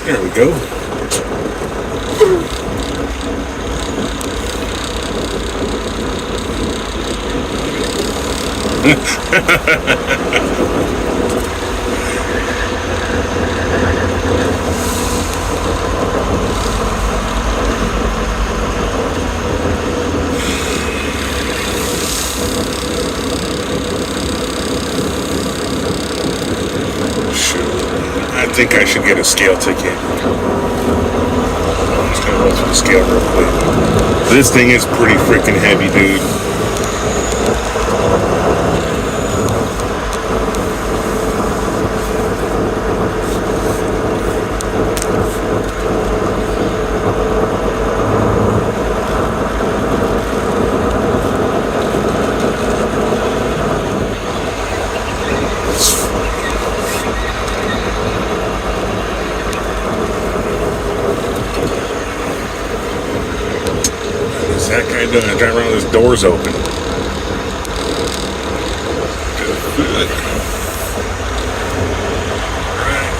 There we go. I think I should get a scale ticket. I'm just gonna go through the scale real quick. This thing is pretty freaking heavy, dude. That guy doing? I drive around with his doors open. Good. Right.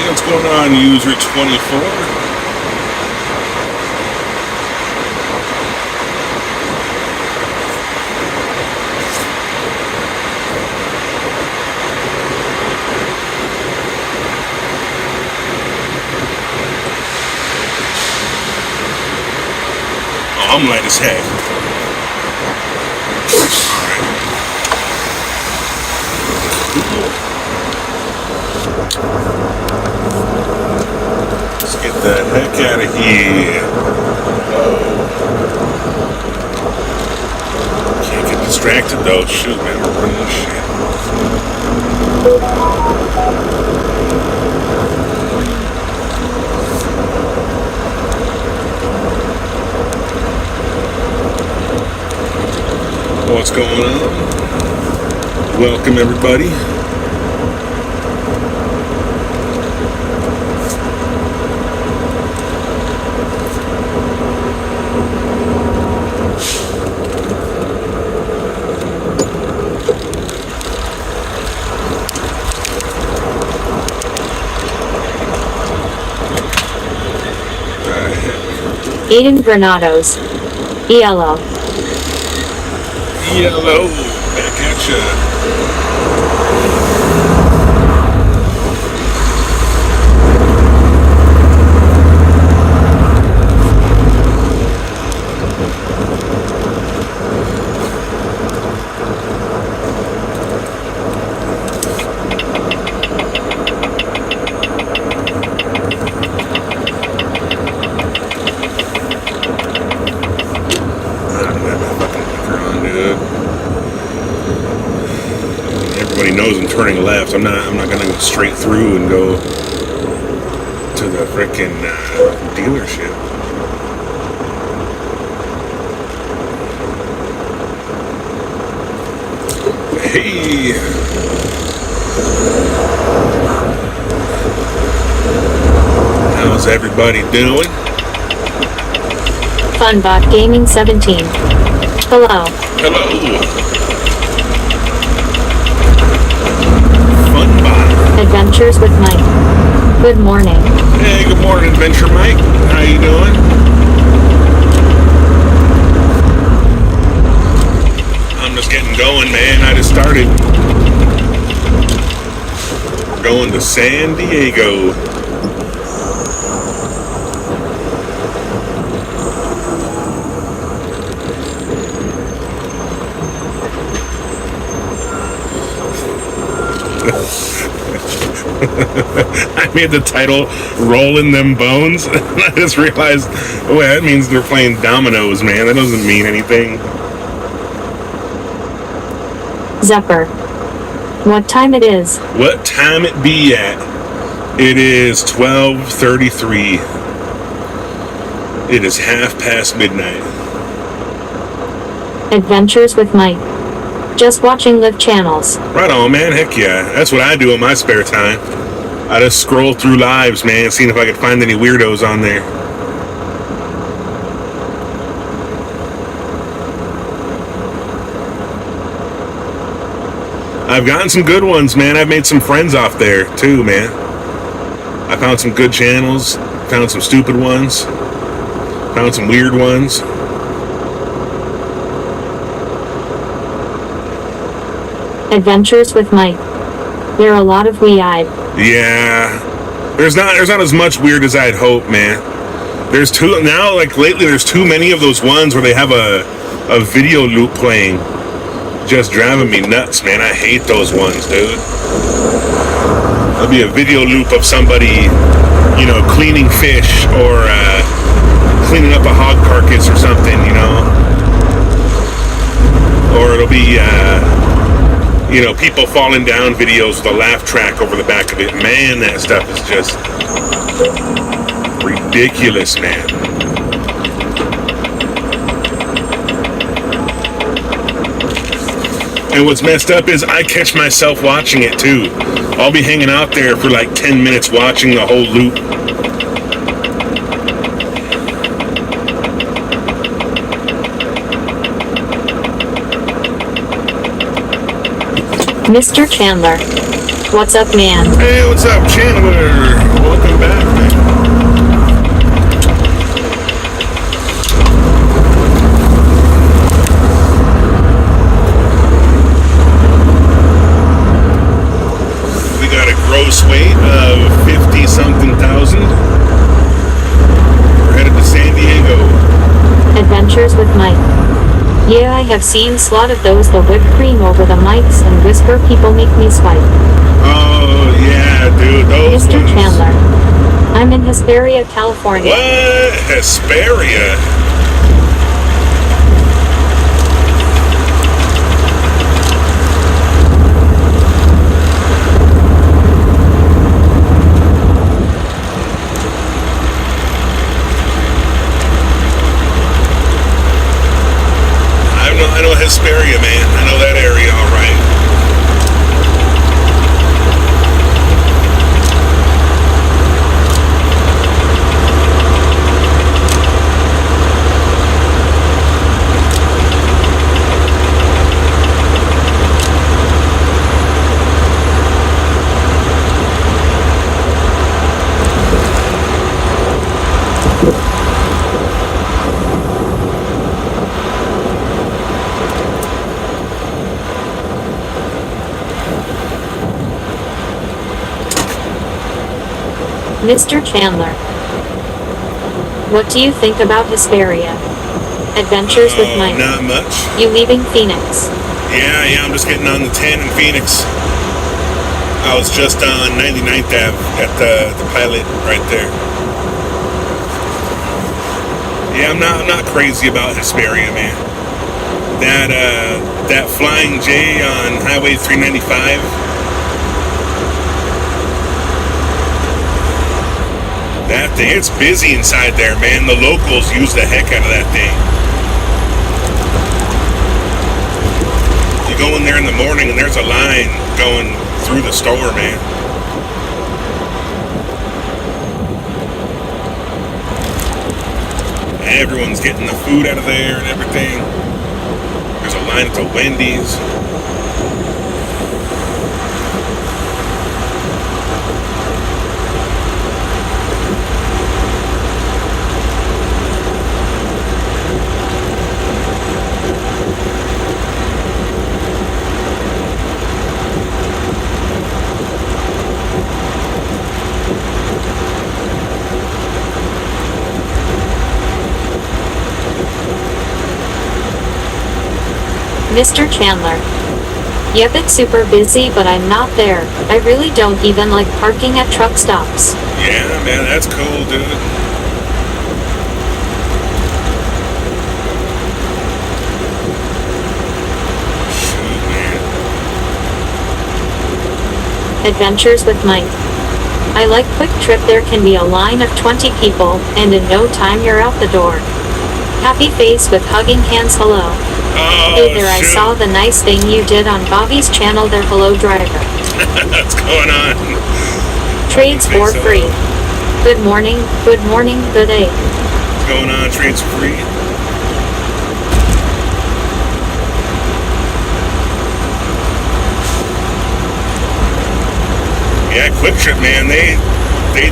What's going on, user 24? Oh, I'm light as heck. Let's get the heck out of here. Can't get distracted though. Shoot, man, we're running this shit. What's going on? Welcome, everybody. Aiden Granados. ELO. Yellow. Back at ya. Knows I'm turning left. I'm not gonna go straight through and go to the frickin' dealership. Hey, how's everybody doing? Funbot Gaming 17. Hello. Hello. Adventures with Mike. Good morning. Hey, good morning, Adventure Mike. How you doing? I'm just getting going, man. I just started. We're going to San Diego. I made the title "Rollin' Them Bones." And I just realized, oh, that means they're playing dominoes, man. That doesn't mean anything. Zephyr. What time it is? What time it be at? It is 12:33. It is midnight. Adventures with Mike. Just watching live channels. Right on, man. Heck yeah. That's what I do in my spare time. I just scroll through lives, man, seeing if I could find any weirdos on there. I've gotten some good ones, man. I've made some friends off there, too, man. I found some good channels, found some stupid ones, found some weird ones. Adventures with Mike. There are a lot of wee-eyed. Yeah. There's not as much weird as I'd hope, man. There's too now, like lately, there's too many of those ones where they have a video loop playing. Just driving me nuts, man. I hate those ones, dude. There'll be a video loop of somebody, cleaning fish or cleaning up a hog carcass or something, Or it'll be, people falling down videos with a laugh track over the back of it. Man, that stuff is just ridiculous, man. And what's messed up is I catch myself watching it too. I'll be hanging out there for like 10 minutes watching the whole loop. Mr. Chandler. What's up, man? Hey, what's up, Chandler? Welcome back, man. We got a gross weight of 50-something thousand. We're headed to San Diego. Adventures with Mike. Yeah, I have seen a lot of those, the whipped cream over the mics and whisper people make me swipe. Oh, yeah, dude, those Mr. ones. Chandler. I'm in Hesperia, California. What? Hesperia? I know Hesperia, man. I know that area all right. Mr. Chandler. What do you think about Hesperia? Adventures with Mike. Not much. You leaving Phoenix? Yeah, I'm just getting on the 10 in Phoenix. I was just on 99th Ave at the Pilot right there. Yeah, I'm not crazy about Hesperia, man. That Flying J on Highway 395. That thing, it's busy inside there, man. The locals use the heck out of that thing. You go in there in the morning and there's a line going through the store, man. Everyone's getting the food out of there and everything. There's a line at the Wendy's. Mr. Chandler. Yep, it's super busy, but I'm not there. I really don't even like parking at truck stops. Yeah, man, that's cool, dude. Shoot, man. Adventures with Mike. I like Quick Trip. There can be a line of 20 people, and in no time you're out the door. Happy face with hugging hands. Hello. Oh, Hey there, I shoot. saw the nice thing you did on Bobby's channel there. Hello, driver. What's going on? Trades for free. Good morning, good day. What's going on? Trades for free. Yeah, Quick Trip, man, they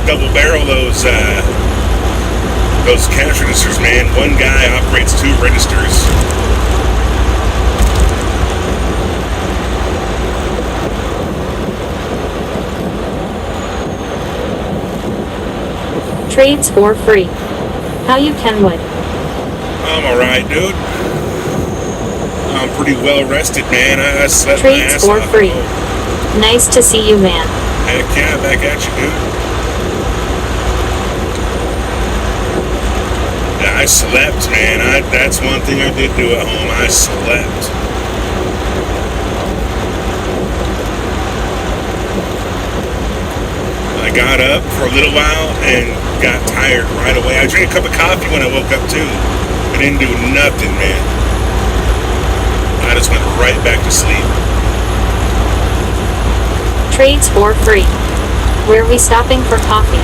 double barrel those cash registers, man. One guy operates 2 registers. Trades for free. How you Kenwood? I'm alright, dude. I'm pretty well rested, man. I slept my Trades ass for off. free. Nice to see you, man. Heck yeah, back at you, dude. Yeah, I slept, man. That's one thing I did do at home. I slept. I got up for a little while and got tired right away. I drank a cup of coffee when I woke up, too. I didn't do nothing, man. I just went right back to sleep. Trades for free. Where we stopping for coffee?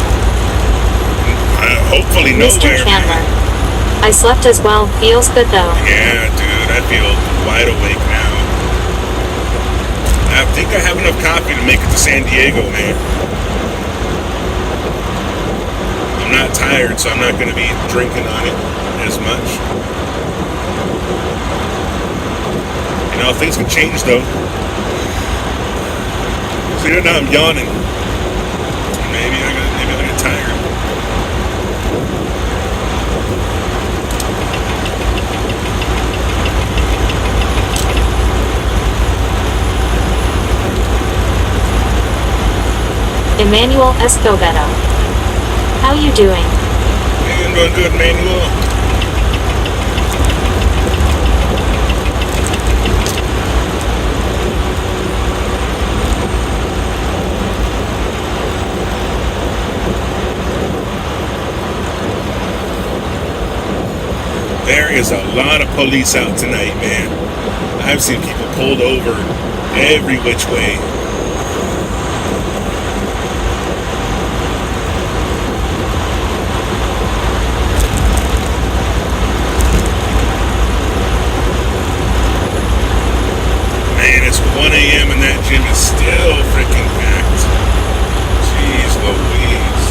Hopefully Mr. nowhere. Chandler. I slept as well. Feels good though. Yeah, dude, I feel wide awake now. I think I have enough coffee to make it to San Diego, man. I'm not tired, so I'm not going to be drinking on it as much. You know, things can change, though. See, now I'm yawning. Maybe I get tired. Emmanuel Escobedo. How you doing? Hey, I'm doing good, Manuel. There is a lot of police out tonight, man. I've seen people pulled over every which way. Man, it's 1 a.m. and that gym is still freaking packed. Jeez Louise.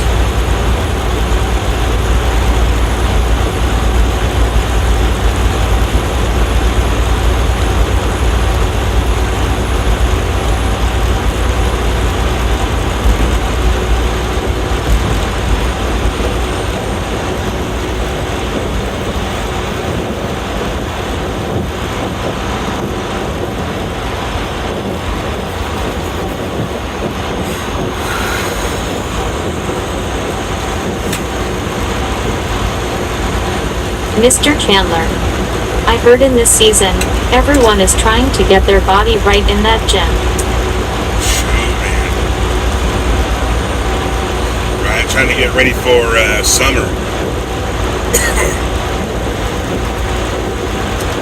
Mr. Chandler. I heard in this season, everyone is trying to get their body right in that gym. Shoot, man. Right, trying to get ready for summer.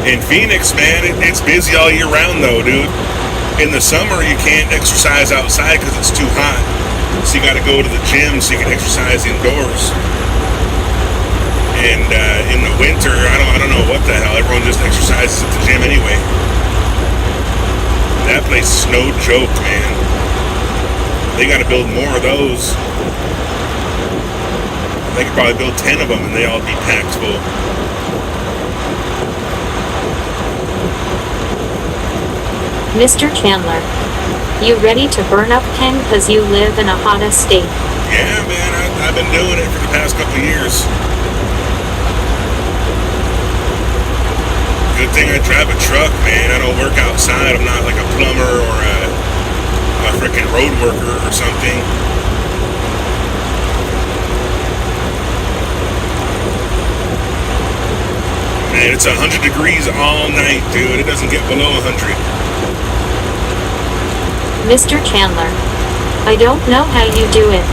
In Phoenix, man, it's busy all year round, though, dude. In the summer, you can't exercise outside because it's too hot. So you got to go to the gym so you can exercise indoors. And in the winter, I don't know what the hell. Everyone just exercises at the gym anyway. That place is no joke, man. They got to build more of those. They could probably build 10 of them and they all be packed full. Mr. Chandler. You ready to burn up, Ken, cause you live in a hotter state? Yeah, man, I've been doing it for the past couple of years. Good thing I drive a truck, man. I don't work outside. I'm not like a plumber or a freaking road worker or something. Man, it's 100 degrees all night, dude. It doesn't get below 100. Mr. Chandler, I don't know how you do it.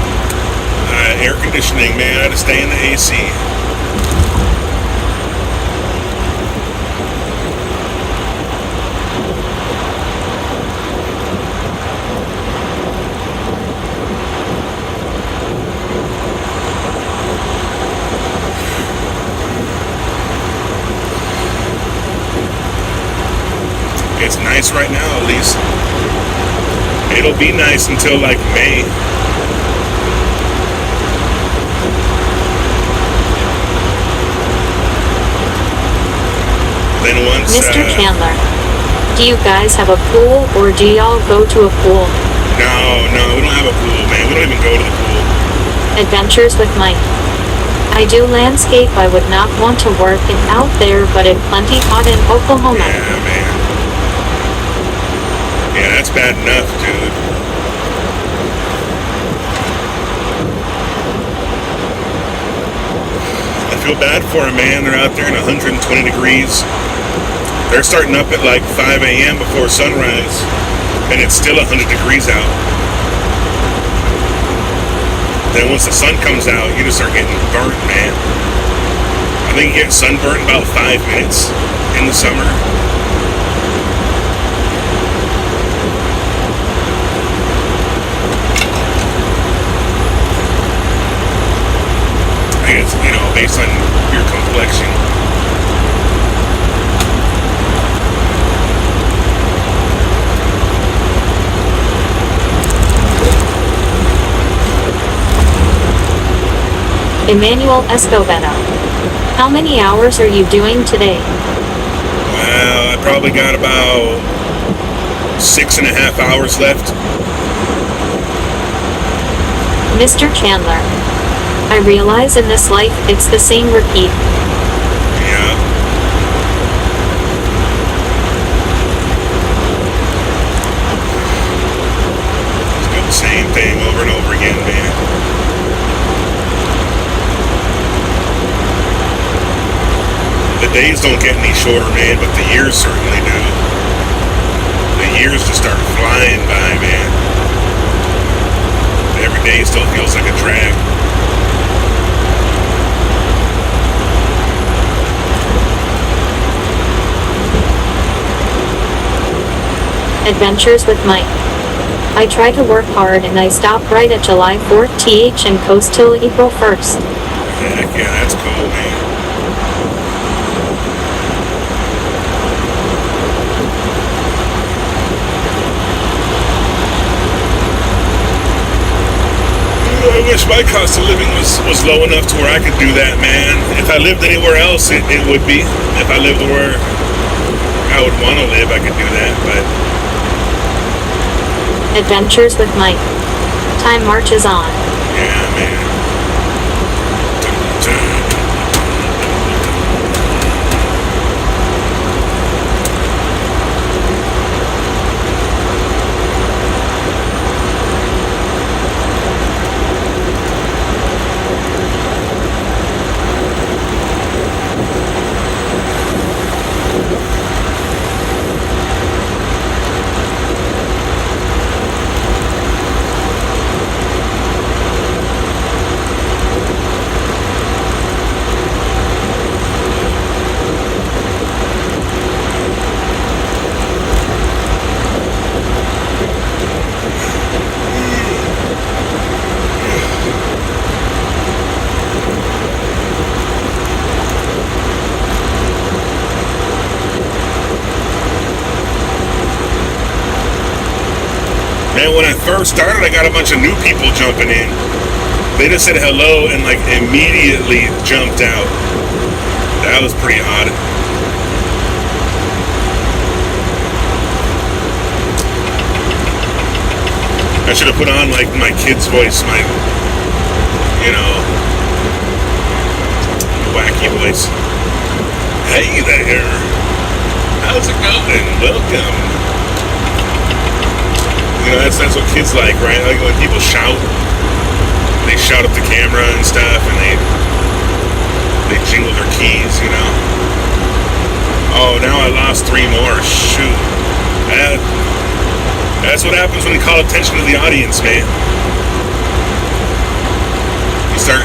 Air conditioning, man. I had to stay in the AC. It's nice right now, at least. It'll be nice until like May. Then once, Mr. Chandler, do you guys have a pool or do y'all go to a pool? No, we don't have a pool, man. We don't even go to the pool. Adventures with Mike. I do landscape. I would not want to work it out there, but it's plenty hot in Oklahoma. Yeah, man. Yeah, that's bad enough, dude. I feel bad for them, man. They're out there in 120 degrees. They're starting up at like 5 a.m. before sunrise, and it's still 100 degrees out. Then once the sun comes out, you just start getting burnt, man. I think you get sunburned in about 5 minutes in the summer. I guess, based on your complexion. Emmanuel Escobedo. How many hours are you doing today? Well, I probably got about 6.5 hours left. Mr. Chandler, I realize in this life it's the same repeat. Yeah. It's been the same thing over and over again, man. The days don't get any shorter, man, but the years certainly do. The years just start flying by, man. Every day still feels like a drag. Adventures with Mike. I try to work hard and I stop right at July 4th th and coast till April 1st. Heck yeah, that's cool, man. I wish my cost of living was low enough to where I could do that, man. If I lived anywhere else, it would be. If I lived where I would want to live, I could do that, but... Adventures with Mike. Time marches on. Yeah, man. Man, when I first started, I got a bunch of new people jumping in. They just said hello and like immediately jumped out. That was pretty odd. I should have put on like my kid's voice, my, wacky voice. Hey there. How's it going? Welcome. You know, that's what kids like, right? Like when people shout, they shout up the camera and stuff, and they jingle their keys, you know. Oh, now I lost 3 more. Shoot. That's what happens when you call attention to the audience, man. You start,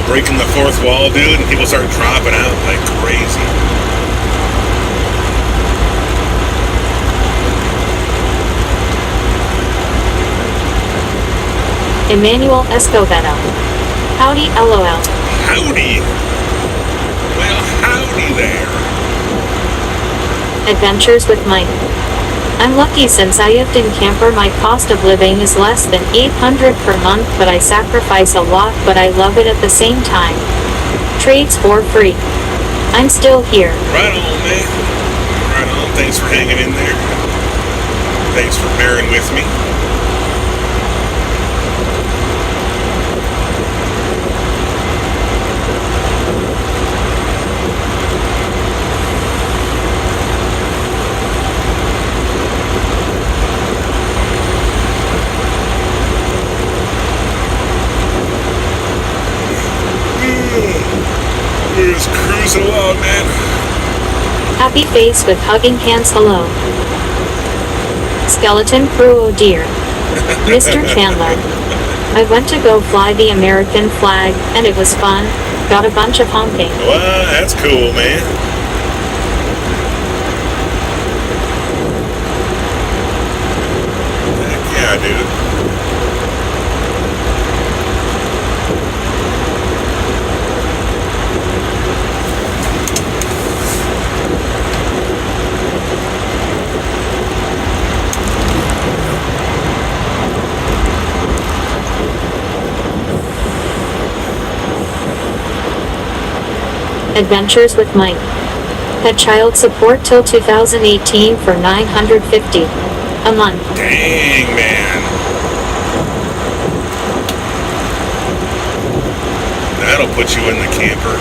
breaking the fourth wall, dude, and people start dropping out like crazy. Emmanuel Escobedo. Howdy, LOL. Howdy. Well, howdy there. Adventures with Mike. I'm lucky since I lived in camper. My cost of living is less than $800 per month, but I sacrifice a lot, but I love it at the same time. Trades for free. I'm still here. Right on, man. Right on. Thanks for hanging in there. Thanks for bearing with me. We're just cruising along, man. Happy face with hugging hands. Hello. Skeleton crew. Oh dear. Mr. Chandler. I went to go fly the American flag, and it was fun. Got a bunch of honking. Well, that's cool, man. Heck yeah, dude. Adventures with Mike. Had child support till 2018 for $950 a month. Dang, man. That'll put you in the camper.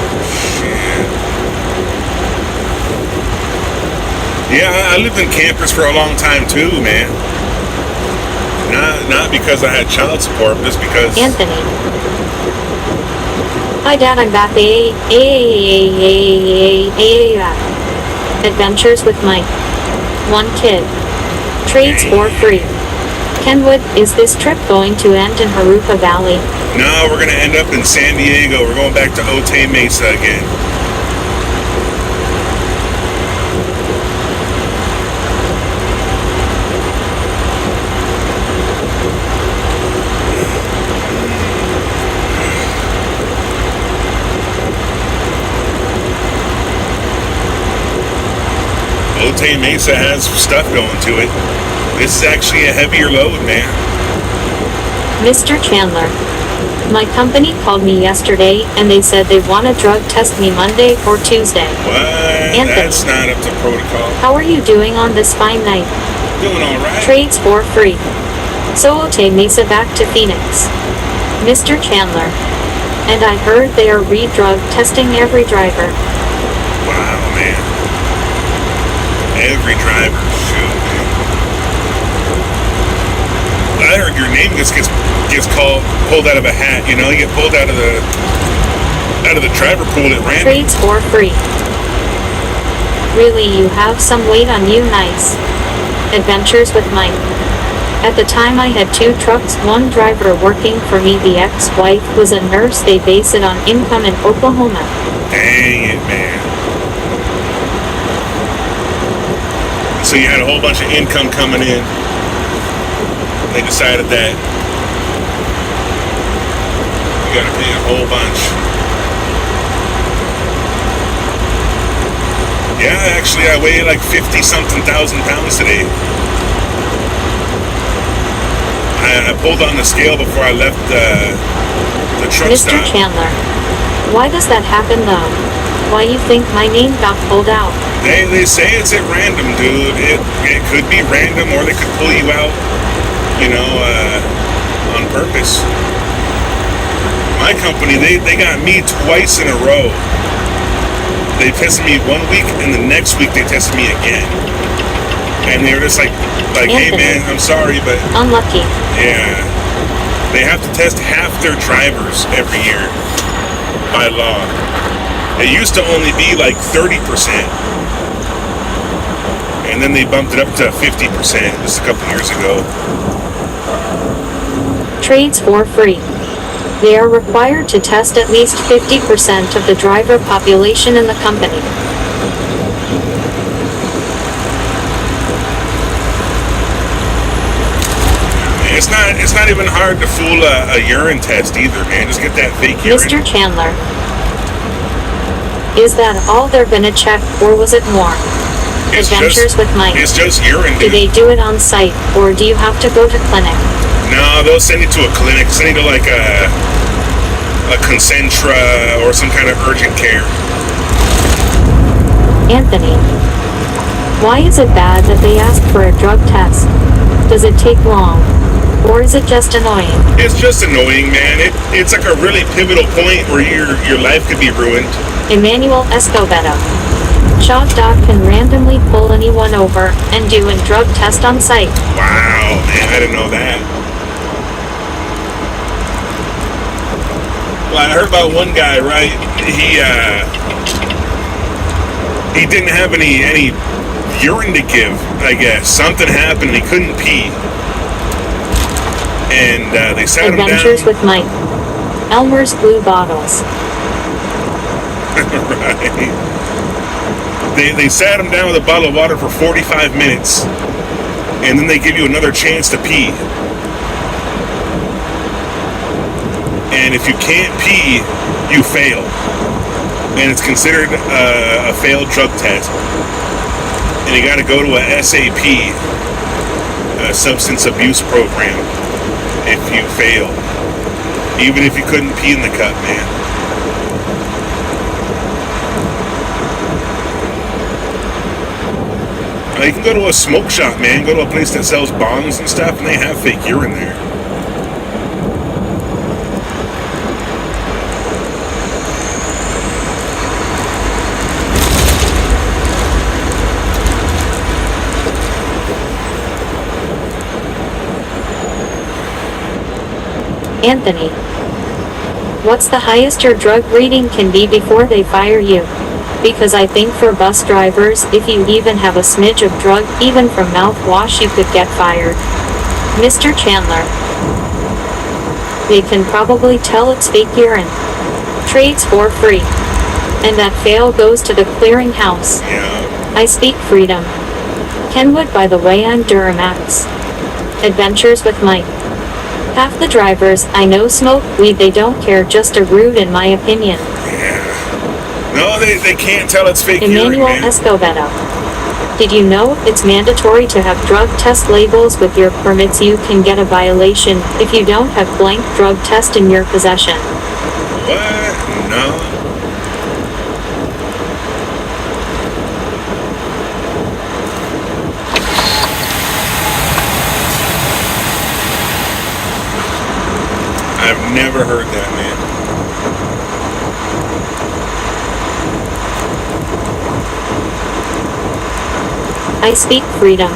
Shit. Yeah, I lived in campers for a long time too, man. Not because I had child support, but just because. Anthony. Hi Dad, I'm back. Adventures with Mike. 1 kid. Trades for free. Kenwood, is this trip going to end in Haruka Valley? No, we're going to end up in San Diego. We're going back to Otay Mesa again. Otay Mesa has stuff going to it. This is actually a heavier load, man. Mr. Chandler. My company called me yesterday and they said they want to drug test me Monday or Tuesday. What? Anthony. That's not up to protocol. How are you doing on this fine night? Doing all right. Trades for free. So Otay Mesa back to Phoenix. Mr. Chandler. And I heard they are re-drug testing every driver. Wow, man. Every driver. Shoot, man. I heard your name gets pulled out of a hat. You know, you get pulled out of the driver pool at random. Trades for free. Really, you have some weight on you. Nice. Adventures with Mike. At the time I had 2 trucks, 1 driver working for me. The ex-wife was a nurse. They base it on income in Oklahoma. Dang it, man. So you had a whole bunch of income coming in. They decided that you gotta pay a whole bunch. Yeah, actually I weighed like 50-something thousand pounds today. I pulled on the scale before I left the truck Mr. stop. Chandler. Why does that happen though? Why you think my name got pulled out? They say it's at random, dude. It could be random, or they could pull you out, on purpose. My company, they got me twice in a row. they tested me 1 week, and the next week they tested me again. And they were just like, hey man, I'm sorry, but unlucky. Yeah, they have to test half their drivers every year by law. It used to only be like 30%, and then they bumped it up to 50% just a couple years ago. Trades for free. They are required to test at least 50% of the driver population in the company. It's not even hard to fool a urine test either, man. Just get that fake urine. Mr. Chandler, is that all they're gonna check, or was it more? Adventures with Mike. It's just urine, dude. Do they do it on site, or do you have to go to clinic? No, they'll send you to a clinic. Send you to like a Concentra or some kind of urgent care. Anthony, why is it bad that they ask for a drug test? Does it take long? Or is it just annoying? It's just annoying, man. It's like a really pivotal point where your life could be ruined. Emmanuel Escobedo. Shock Doc can randomly pull anyone over and do a drug test on site. Wow, man, I didn't know that. Well, I heard about one guy, right? He didn't have any urine to give, I guess. Something happened and he couldn't pee. And they sat him down. Adventures with Mike. Elmer's Blue Bottles. Right. They sat him down with a bottle of water for 45 minutes. And then they give you another chance to pee. And if you can't pee, you fail. And it's considered a failed drug test. And you got to go to a SAP, a substance abuse program, if you fail. Even if you couldn't pee in the cup, man. You can go to a smoke shop, man. Go to a place that sells bongs and stuff, and they have fake urine there. Anthony, what's the highest your drug rating can be before they fire you? Because I think for bus drivers, if you even have a smidge of drug, even from mouthwash, you could get fired. Mr. Chandler, they can probably tell it's fake urine. Trades for free. And that fail goes to the clearinghouse. Yeah. I speak freedom. Kenwood, by the way, I'm Duramax. Adventures with Mike. Half the drivers I know smoke weed, they don't care, just a rude in my opinion. Yeah. No, they can't tell it's fake urine, Emmanuel man. Escobedo. Did you know it's mandatory to have drug test labels with your permits? You can get a violation if you don't have blank drug test in your possession. What? No. I've never heard that, man. I speak freedom.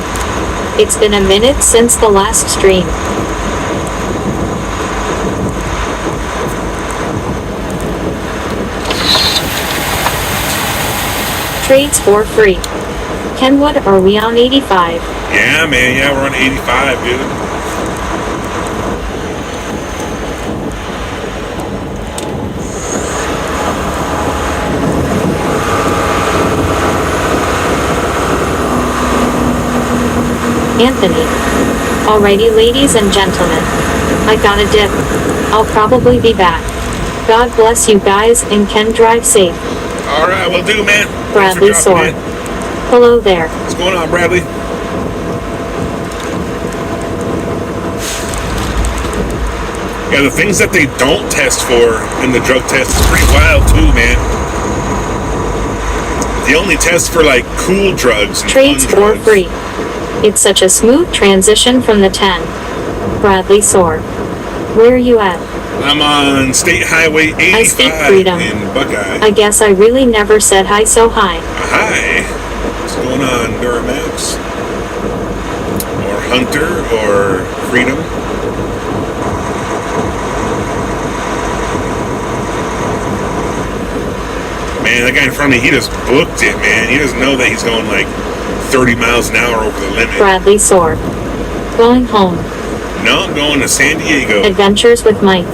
It's been a minute since the last stream. Trades for free. Kenwood, are we on 85? Yeah, man. Yeah, we're on 85, dude. Anthony. Alrighty, ladies and gentlemen. I got a dip. I'll probably be back. God bless you guys, and Ken, drive safe. Alright, will do, man. Bradley Soar. Hello there. What's going on, Bradley? Yeah, the things that they don't test for in the drug test is pretty wild too, man. They only test for like cool drugs and Trades fun for drugs. free. It's such a smooth transition from the 10. Bradley Soar. Where are you at? I'm on State Highway 85 I speak freedom. in Buckeye. I guess I really never said hi, so hi. Hi. What's going on, Duramax? Or Hunter or Freedom? Man, that guy in front of me, he just booked it, man. He doesn't know that he's going like 30 miles an hour over the limit. Bradley Soar. Going home. No, I'm going to San Diego. Adventures with Mike.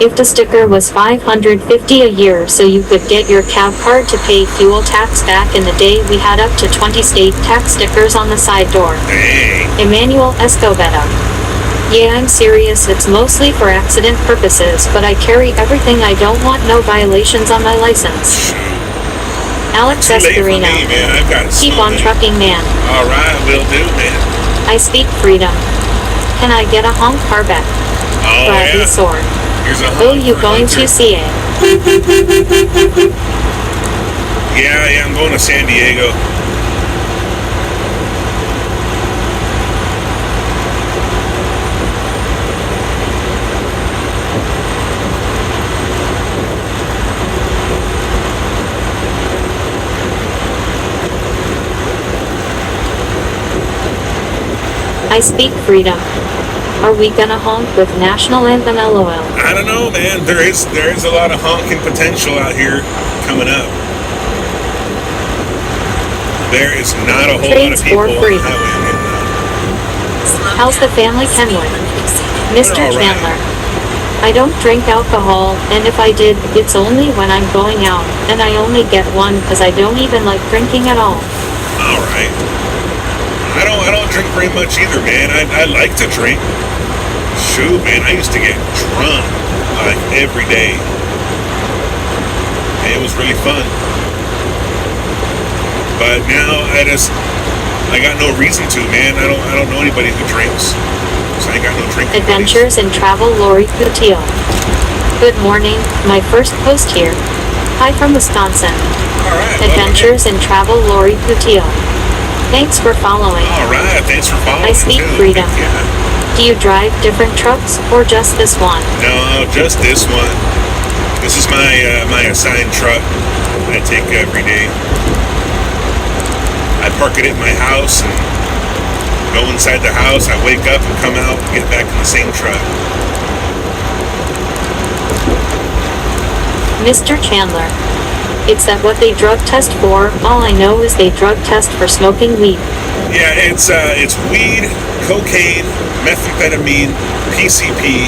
If the sticker was $550 a year so you could get your cab card to pay fuel tax back in the day, we had up to 20 state tax stickers on the side door. Dang. Emmanuel Escobedo. Yeah, I'm serious, it's mostly for accident purposes, but I carry everything I don't want, no violations on my license. Alex Too late for Escarino. me, man. I've got Keep on trucking, man. All right, will do, man. I speak freedom. Can I get a honk car back? Oh, Bradley yeah. Soar. Here's a Oh, honk you for going Hunter. to see it? Yeah, I'm going to San Diego. I speak freedom. Are we gonna honk with National Anthem LOL? I don't know, man. There is a lot of honking potential out here coming up. There is not a whole lot of Trades people for on free. the highway right now. How's the family, Kenwood? Mr. They're all right. Chandler. I don't drink alcohol, and if I did, it's only when I'm going out, and I only get one because I don't even like drinking at all. All right. I don't drink very much either, man. I like to drink. Shoot, man, I used to get drunk like every day. And it was really fun. But now I got no reason to, man. I don't know anybody who drinks. So I ain't got no drinking. Adventures in Travel, Lori Gutierrez. Good morning, my first post here. Hi from Wisconsin. All right. Adventures in Travel, Lori Gutierrez. Thanks for following. All right. Thanks for following. I speak too. freedom. Yeah. Do you drive different trucks or just this one? No, just this one. This is my assigned truck I take every day. I park it at my house and go inside the house. I wake up and come out and get back in the same truck. Mr. Chandler. It's that what they drug test for? All I know is they drug test for smoking weed. Yeah, it's weed, cocaine, methamphetamine, PCP,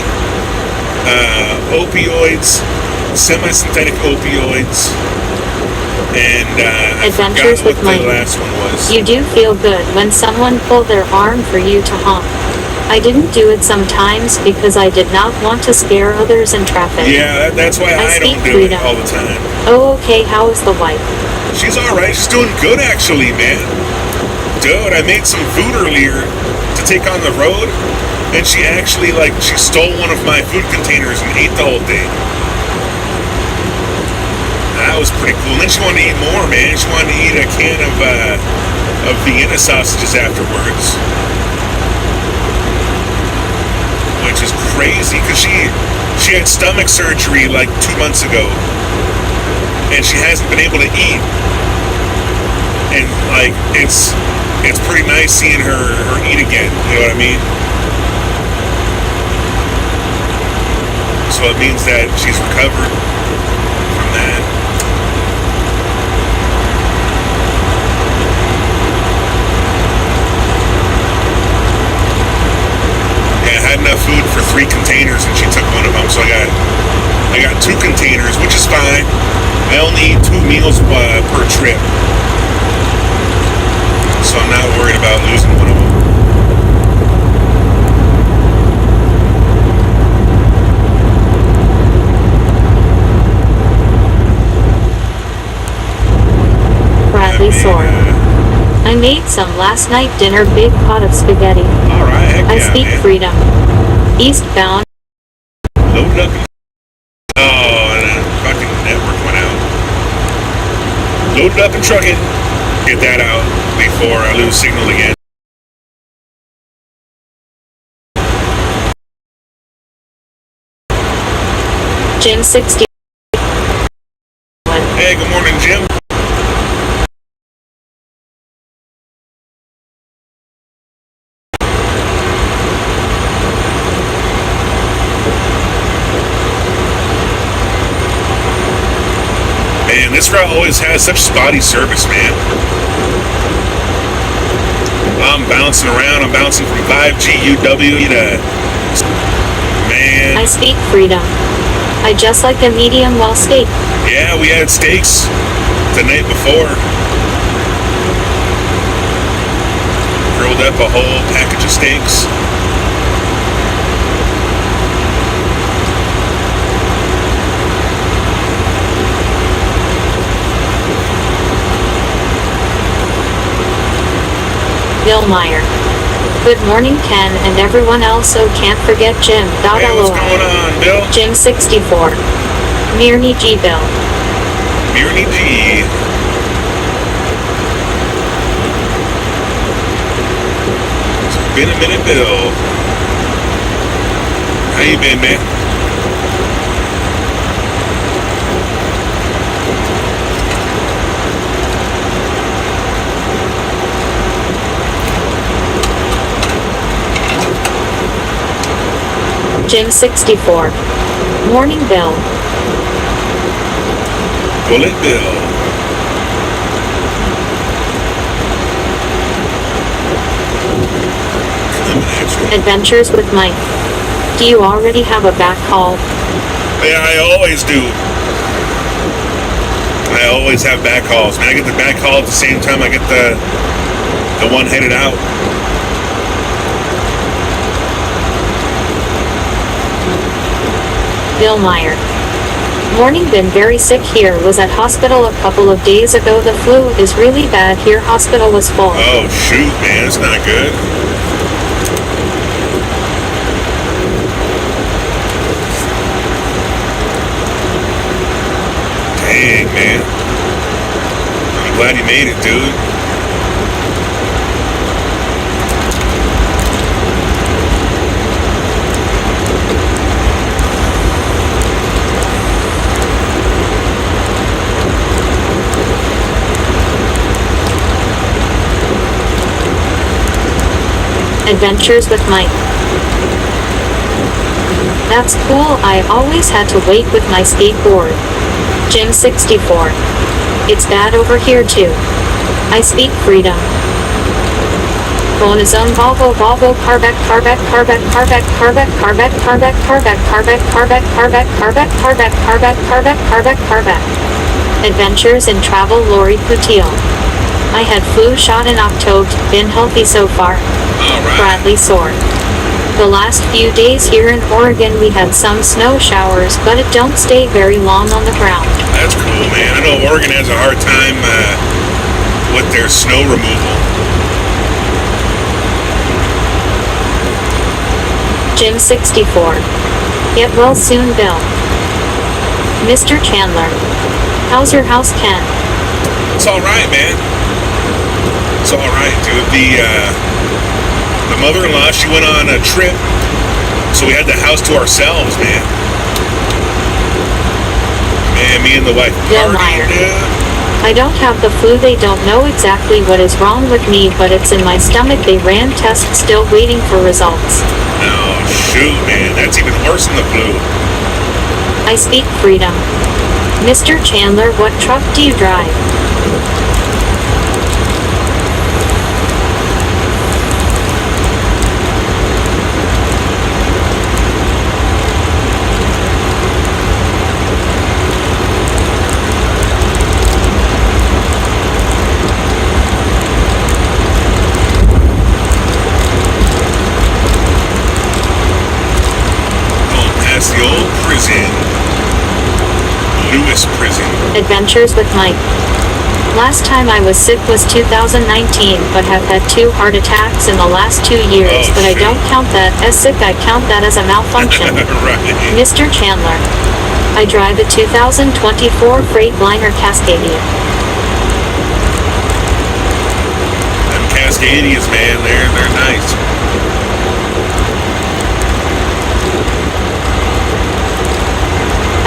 opioids, semi-synthetic opioids, and I Adventures forgot with what Mike. the last one was. You do feel good when someone pulled their arm for you to honk. I didn't do it sometimes because I did not want to scare others in traffic. Yeah, that's why I speak don't do it freedom. all the time. Oh, okay, how is the wife? She's alright. She's doing good, actually, man. Dude, I made some food earlier to take on the road, and she actually, she stole one of my food containers and ate the whole thing. That was pretty cool. And then she wanted to eat more, man. She wanted to eat a can of Vienna sausages afterwards. Which is crazy, because she had stomach surgery 2 months ago. And she hasn't been able to eat. And it's pretty nice seeing her eat again, you know what I mean? So it means that she's recovered from that. Yeah, I had enough food for 3 containers and she took one of them, so I got 2 containers, which is fine. I only eat 2 meals per trip. So I'm not worried about losing one of them. Bradley Soar. I made some last night dinner, big pot of spaghetti. Alright, heck I yeah, speak man. freedom. Eastbound. Load up and... Oh, and the fucking network went out. Load it up and truck it. Get that out before I lose signal again. Jim 60. Hey, good morning, Jim. Man, this route always has such spotty service, man. I'm bouncing around. I'm bouncing from 5G UW to... Man. I speak freedom. I just like a medium well steak. Yeah, we had steaks the night before. Grilled up a whole package of steaks. Bill Meyer. Good morning, Ken, and everyone else. Oh, can't forget Jim. Hey, what's going on, Bill? Jim 64. Mirny G. Bill. Mirny G. It's been a minute, Bill. How you been, man? Jim 64. Morning, Bill. Bullet Bill. Adventures with Mike. Do you already have a backhaul? Yeah, I always do. I always have backhauls. Man, I get the backhaul at the same time I get the one headed out. Bill Meyer. Morning, been very sick here. Was at hospital a couple of days ago. The flu is really bad here. Hospital was full. Oh shoot, man, it's not good. Dang, man. I'm glad you made it, dude. Adventures with Mike. That's cool. I always had to wait with my skateboard. Jim 64. It's bad over here too. I speak freedom. Bonazone Volvo Volvo Carbeck Carbeck Carbeck Carbeck Carbeck Carbeck Carbeck Carbeck Carbeck Carbeck Carbeck Carbeck Carbeck Carbeck Carbeck Carbeck Carbeck. Adventures in Travel Lori Putil. I had flu shot in October. Been healthy so far. Bradley Sword. The last few days here in Oregon we had some snow showers, but it don't stay very long on the ground. That's cool, man. I know Oregon has a hard time with their snow removal. Jim 64. Get well soon, Bill. Mr. Chandler. How's your house, Ken? It's alright, man. It's alright, dude. The mother-in-law, she went on a trip, so we had the house to ourselves, man. Man, me and the wife partied, dude. I don't have the flu. They don't know exactly what is wrong with me, but it's in my stomach. They ran tests, still waiting for results. Oh, shoot, man. That's even worse than the flu. I speak freedom. Mr. Chandler, what truck do you drive? That's the old prison. Lewis Prison. Adventures with Mike. Last time I was sick was 2019, but have had 2 heart attacks in the last 2 years, but I don't count that as sick. I count that as a malfunction. Right. Mr. Chandler. I drive a 2024 Freightliner Cascadia. Them Cascadias, man, they're nice.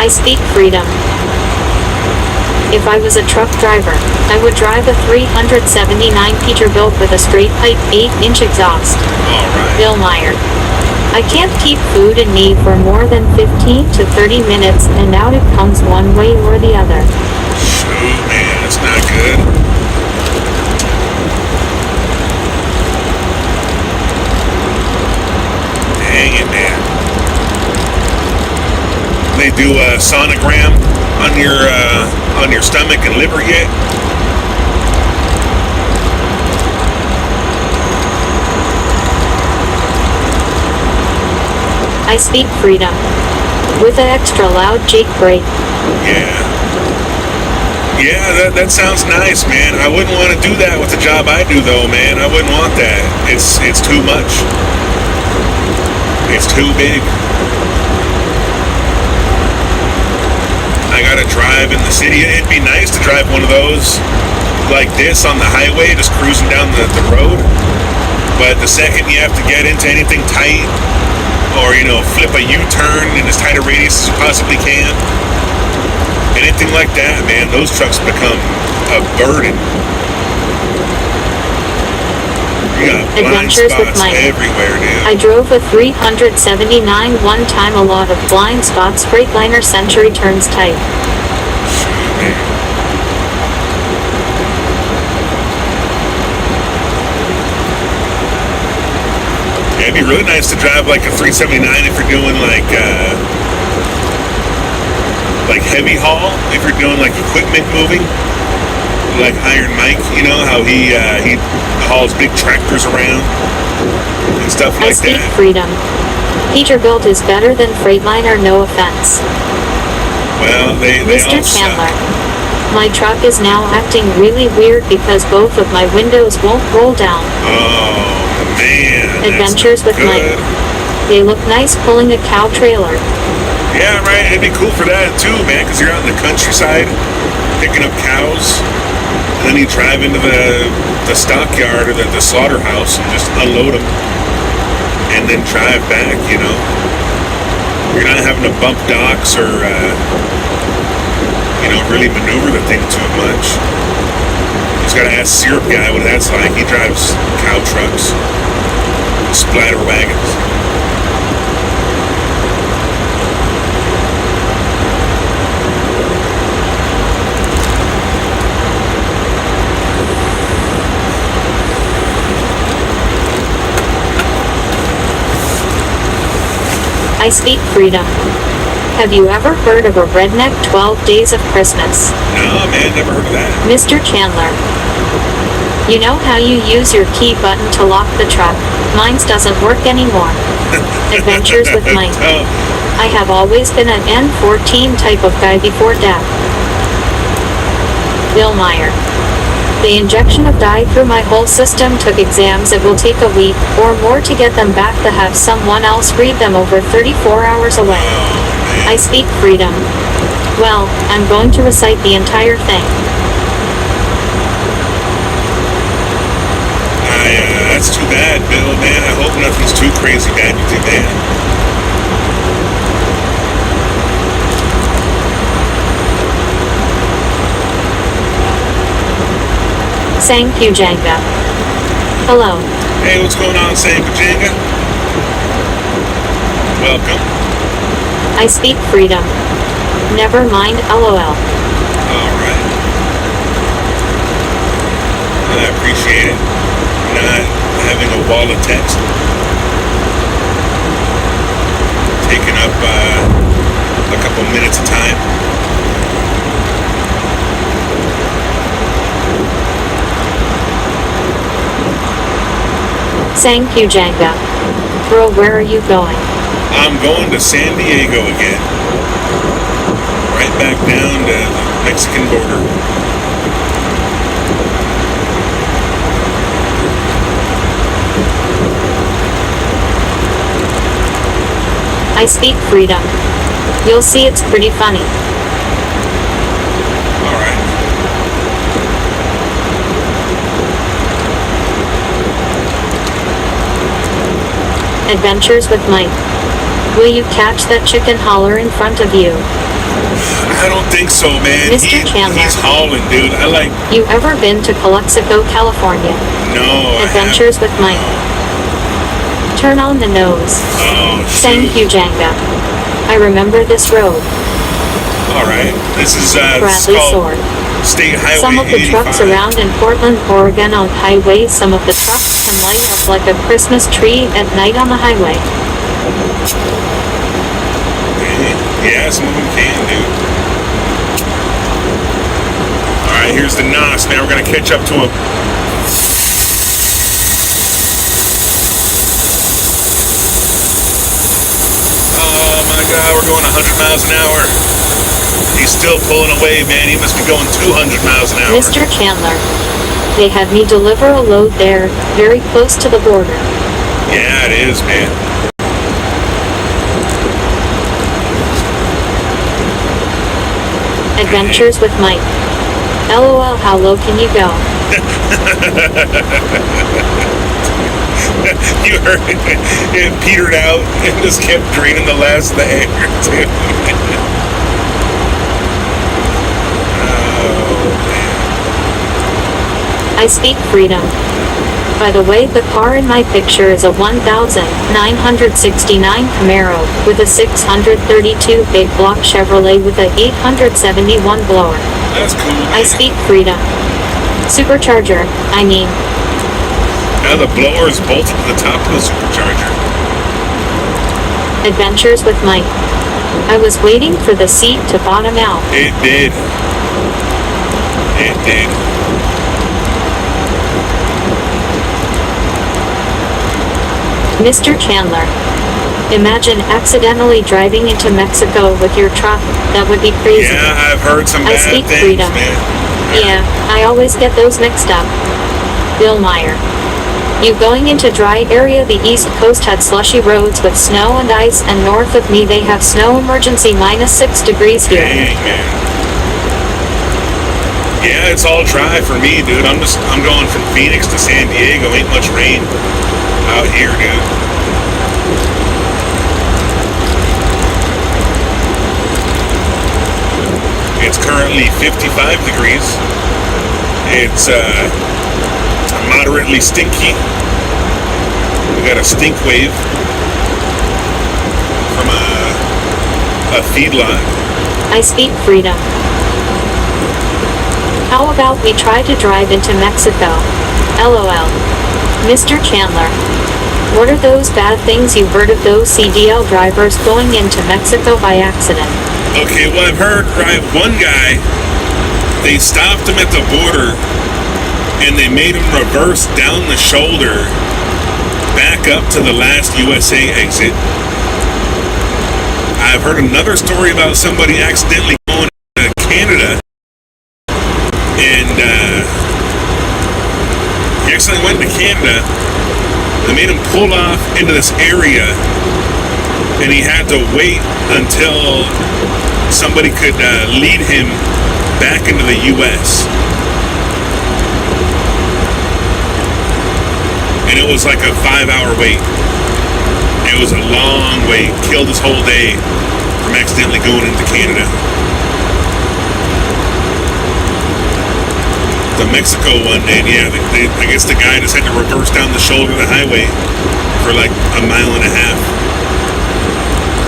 I speak freedom. If I was a truck driver, I would drive a 379 Peterbilt with a straight pipe 8-inch exhaust. Alright. Bill Meyer. I can't keep food in me for more than 15 to 30 minutes, and out it comes one way or the other. Shoot, man, it's not good. Dang it, man. They do a sonogram on your stomach and liver yet? I speak freedom. With an extra loud Jake brake. Yeah, that sounds nice, man. I wouldn't want to do that with the job I do, though, man. I wouldn't want that. It's too much. It's too big. I gotta drive in the city. It'd be nice to drive one of those like this on the highway, just cruising down the road. But the second you have to get into anything tight, or, you know, flip a U-turn in as tight a radius as you possibly can, anything like that, man, those trucks become a burden. You got blind Adventures with spots Mike. everywhere, dude. I drove a 379 one time, a lot of blind spots, Freightliner Century turns tight. Shoot, man. Yeah, it'd be really nice to drive like a 379 if you're doing like heavy haul, if you're doing like equipment moving, like Iron Mike, you know how he hauls big tractors around and stuff I like speak that. freedom. Peterbilt is better than Freightliner, no offense. Well, they Mr. all Chandler. suck. My truck is now acting really weird because both of my windows won't roll down. Oh man, Adventures with Mike. good. They look nice pulling a cow trailer. Yeah, right. It'd be cool for that too, man, because you're out in the countryside picking up cows, and then you drive into the stockyard or the slaughterhouse and just unload them, and then drive back. You know, you're not having to bump docks or really maneuver the thing too much. You just gotta ask Syrup Guy what that's like. He drives cow trucks, splatter wagons. I speak freedom. Have you ever heard of a redneck 12 Days of Christmas? No, man, never heard of that. Mr. Chandler. You know how you use your key button to lock the truck? Mine's doesn't work anymore. Adventures with Mike. Oh, I have always been an N14 type of guy before death. Bill Meyer. The injection of dye through my whole system took exams. It will take a week or more to get them back, to have someone else read them over 34 hours away. I speak freedom. Well, I'm going to recite the entire thing. That's too bad, Bill, man. I hope nothing's too crazy bad with you, man. Sang Pujanga. Hello. Hey, what's going on, Sam Pajanga? Welcome. I speak freedom. Never mind, LOL. Alright. I appreciate it. Not having a wall of text. Taking up a couple minutes of time. Sang Pujanga. Bro, where are you going? I'm going to San Diego again. Right back down to the Mexican border. I speak freedom. You'll see, it's pretty funny. Alright. Adventures with Mike. Will you catch that chicken holler in front of you? I don't think so, man. Mr. Chandler. He's hauling, dude. I like. You ever been to Calexico, California? No. Adventures with Mike. Turn on the nose. Oh, Thank you, Jenga. I remember this road. All right. This is Bradley Sword. State Highway Some of the 85. trucks around in Portland, Oregon on highways, some of the trucks can light up like a Christmas tree at night on the highway. Yeah, some of them can, dude. Alright, here's the NOS. Now we're going to catch up to him. Oh my god, we're going 100 miles an hour. He's still pulling away, man. He must be going 200 miles an hour. Mr. Chandler. They had me deliver a load there, very close to the border. Yeah, it is, man. Adventures with Mike. LOL, how low can you go? You heard it petered out and just kept draining the last of the air, too. I speak freedom. By the way, the car in my picture is a 1969 Camaro with a 632 big block Chevrolet with a 871 blower. That's cool, man. I speak freedom. Supercharger, I mean. Now the blower is bolted to the top of the supercharger. Adventures with Mike. I was waiting for the seat to bottom out. It did. It did. Mr. Chandler. Imagine accidentally driving into Mexico with your truck. That would be crazy. Yeah, I've heard some I bad speak things, freedom. man. Yeah, I always get those mixed up. Bill Meyer. You going into dry area? The East Coast had slushy roads with snow and ice, and north of me they have snow emergency -6 degrees here. Dang, man. Yeah, it's all dry for me, dude. I'm going from Phoenix to San Diego. Ain't much rain out here, dude. It's currently 55 degrees. It's moderately stinky. We got a stink wave from a feedlot. I speak freedom. How about we try to drive into Mexico? LOL. Mr. Chandler. What are those bad things you heard of those CDL drivers going into Mexico by accident? Okay, well, I've heard, right, one guy, they stopped him at the border and they made him reverse down the shoulder back up to the last USA exit. I've heard another story about somebody accidentally going to Canada and he accidentally went to Canada. They made him pull off into this area and he had to wait until somebody could lead him back into the U.S. And it was like a 5-hour wait. It was a long wait. Killed his whole day from accidentally going into Canada. The Mexico one did, yeah. I guess the guy just had to reverse down the shoulder of the highway for like a mile and a half.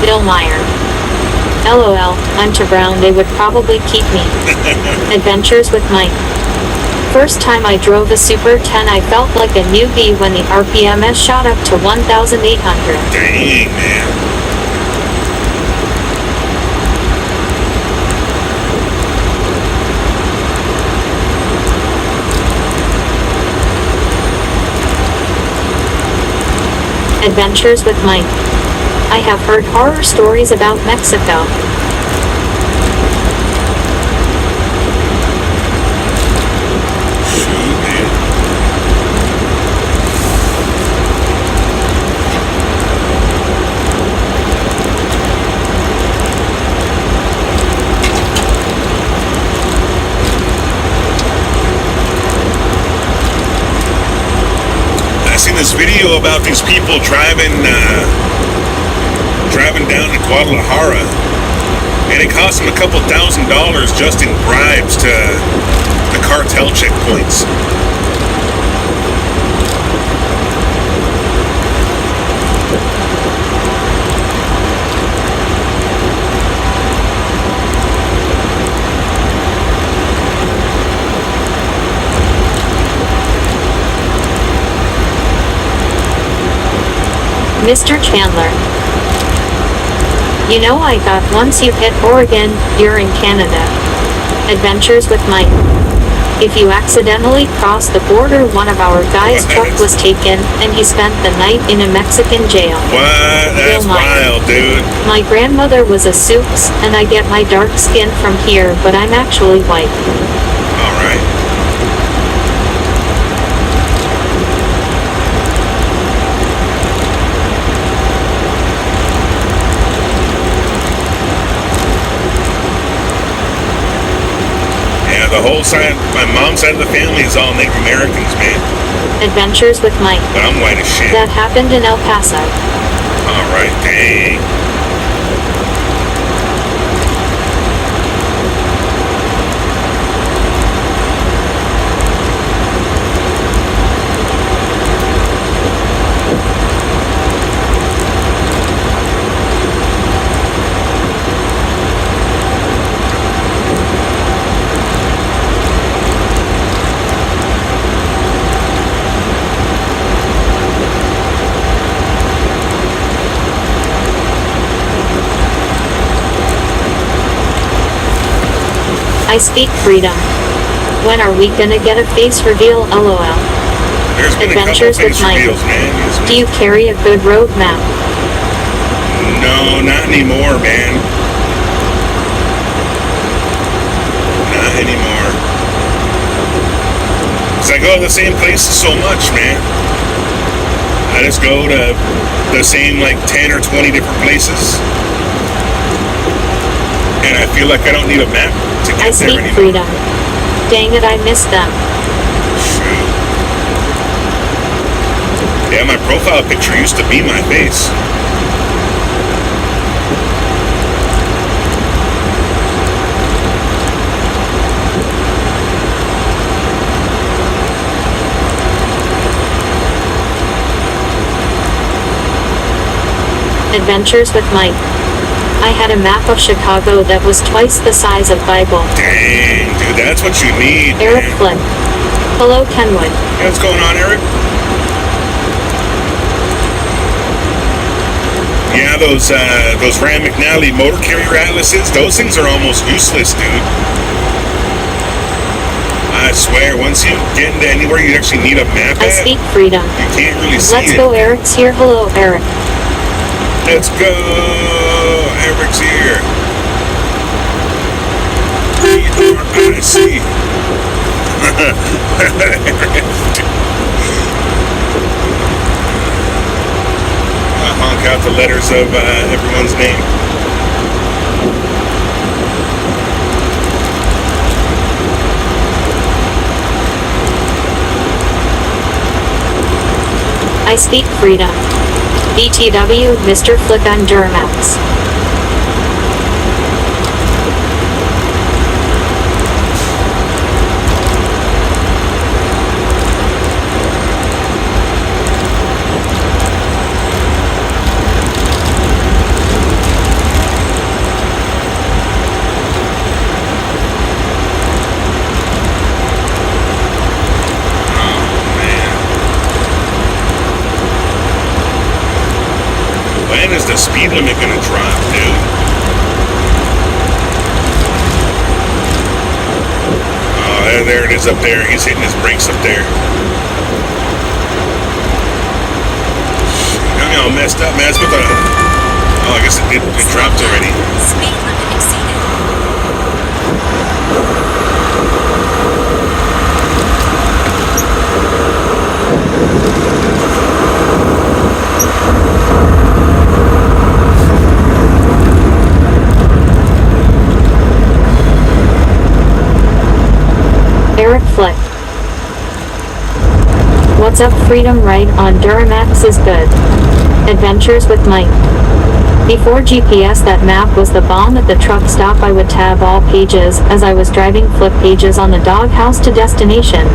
Bill Meyer. LOL, I'm too brown, they would probably keep me. Adventures with Mike. First time I drove a Super 10, I felt like a newbie when the RPMs shot up to 1,800. Dang, man. Adventures with Mike. I have heard horror stories about Mexico. Shoot, man. I seen this video about these people driving down to Guadalajara, and They cost him a couple $1,000 just in bribes to the cartel checkpoints. Mr. Chandler. You know I got once you hit Oregon, you're in Canada. Adventures with Mike. If you accidentally cross the border, one of our guys' truck was taken, and he spent the night in a Mexican jail. What? That's wild, dude. My grandmother was a Sioux, and I get my dark skin from here, but I'm actually white. Alright. The whole side, my mom's side of the family is all Native Americans, man. Adventures with Mike. But I'm white as shit. That happened in El Paso. Alright, dang. I speak freedom. When are we gonna get a face reveal? LOL. There's been Adventures a couple with face Mike. reveals, man. Yes, Do you carry a good road map? No, not anymore, man. Not anymore. Because I go to the same places so much, man. I just go to the same, like, 10 or 20 different places. And I feel like I don't need a map to get I there speak anymore. freedom. Dang it, I missed them. Shoot. Yeah, my profile picture used to be my face. Adventures with Mike. I had a map of Chicago that was twice the size of Bible. Dang, dude, that's what you need, Eric man. Flynn. Hello, Kenwood. Hey, what's going on, Eric? Yeah, those Rand McNally motor carrier atlases, those things are almost useless, dude. I swear, once you get into anywhere you actually need a map I at, speak freedom. you can't really see Let's it. go, Eric's here. Hello, Eric. Let's go! Eric's here. E-R-I-C. I honk out the letters of everyone's name. I speak freedom. BTW, Mr. Flick on Duramax. When is the speed limit gonna drop, dude? Oh, there it is up there. He's hitting his brakes up there. Got me all messed up, man. It's with the... Oh, I guess it dropped already. Speed limit exceeded. Eric Flick. What's up, freedom? Right on Duramax is good. Adventures with Mike. Before GPS, that map was the bomb. At the truck stop I would tab all pages. As I was driving, flip pages on the doghouse to destination.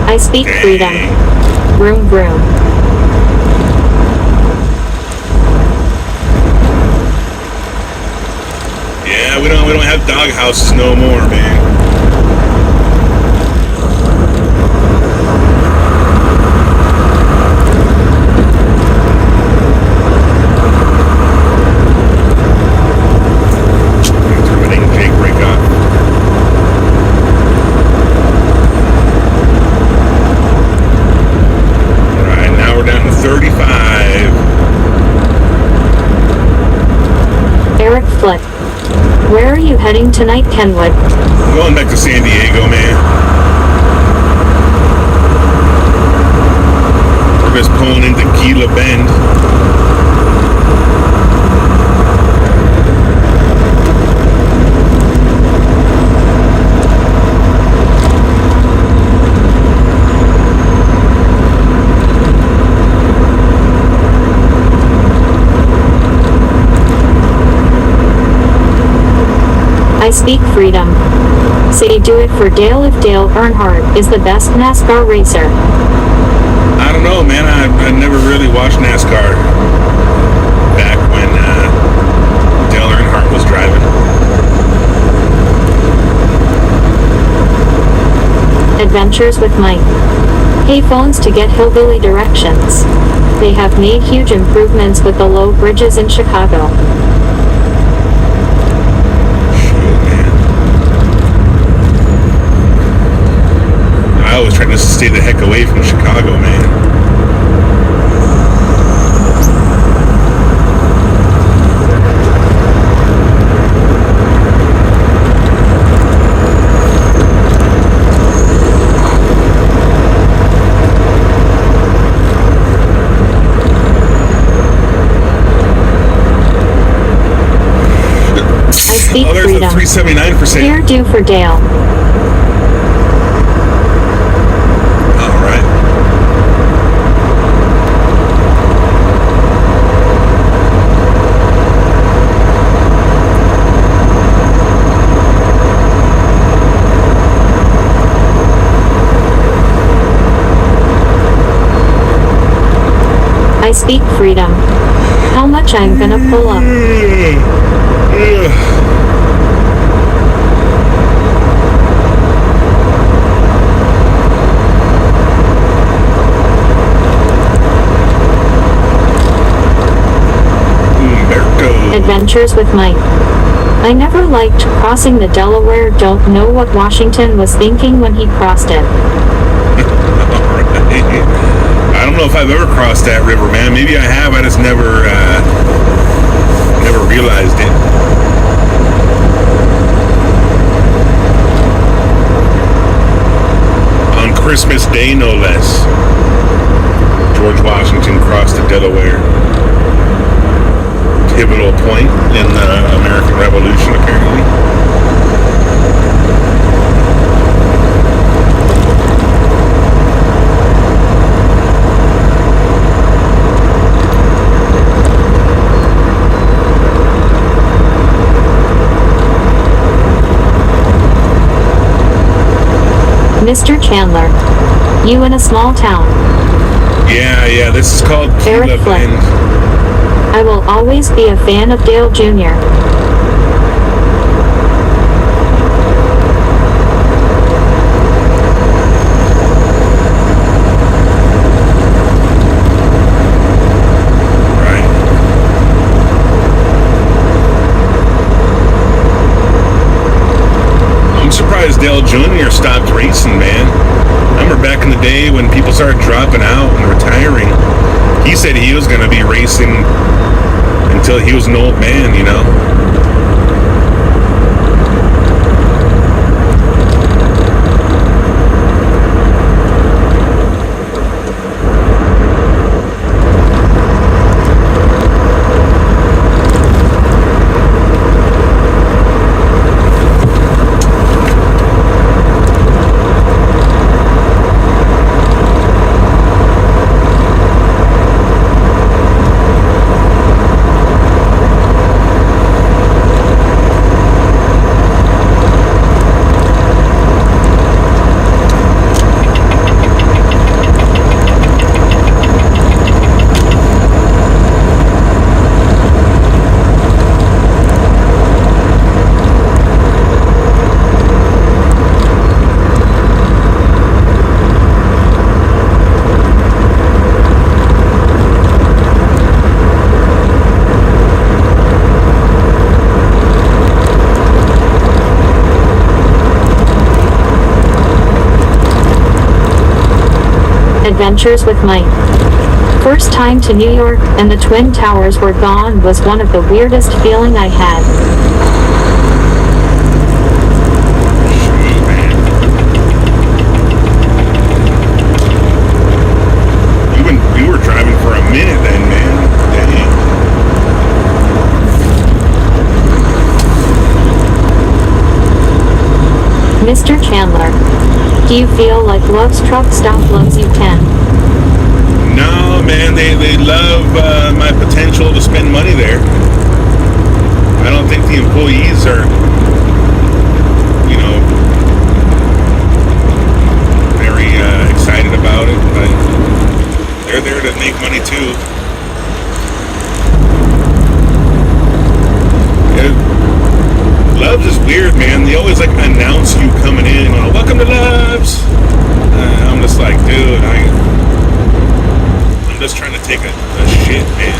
I speak freedom. Vroom vroom. Yeah, we don't have dog houses no more, man. Where are you heading tonight, Kenwood? I'm going back to San Diego, man. We're just pulling into Gila Bend. I speak freedom. Say do it for Dale if Dale Earnhardt is the best NASCAR racer. I don't know, man. I never really watched NASCAR back when Dale Earnhardt was driving. Adventures with Mike. Payphones to get hillbilly directions. They have made huge improvements with the low bridges in Chicago. I was trying to stay the heck away from Chicago, man. I speak there's freedom. the 379%. Here do for Dale. I speak freedom. How much I'm gonna pull up. Adventures with Mike. I never liked crossing the Delaware. Don't know what Washington was thinking when he crossed it. I don't know if I've ever crossed that river, man. Maybe I have. I just never realized it. On Christmas Day, no less. George Washington crossed the Delaware. Pivotal point in the American Revolution, apparently. Mr. Chandler. You in a small town. Yeah, this is called Eric Gila Flynn. Bend. I will always be a fan of Dale Jr. Dale Jr. stopped racing, man. I remember back in the day when people started dropping out and retiring, he said he was going to be racing until he was an old man, you know? Adventures with Mike. First time to New York and the Twin Towers were gone was one of the weirdest feeling I had. Shoot, man. You were driving for a minute then, man. Dang. Mr. Chandler, do you feel like Love's truck stop loves you 10? No, man, they love my potential to spend money there. I don't think the employees are, very excited about it, but they're there to make money too. Love's is weird, man. They always announce you coming in. Welcome to Love's. I'm just like, dude, I'm just trying to take a shit, man.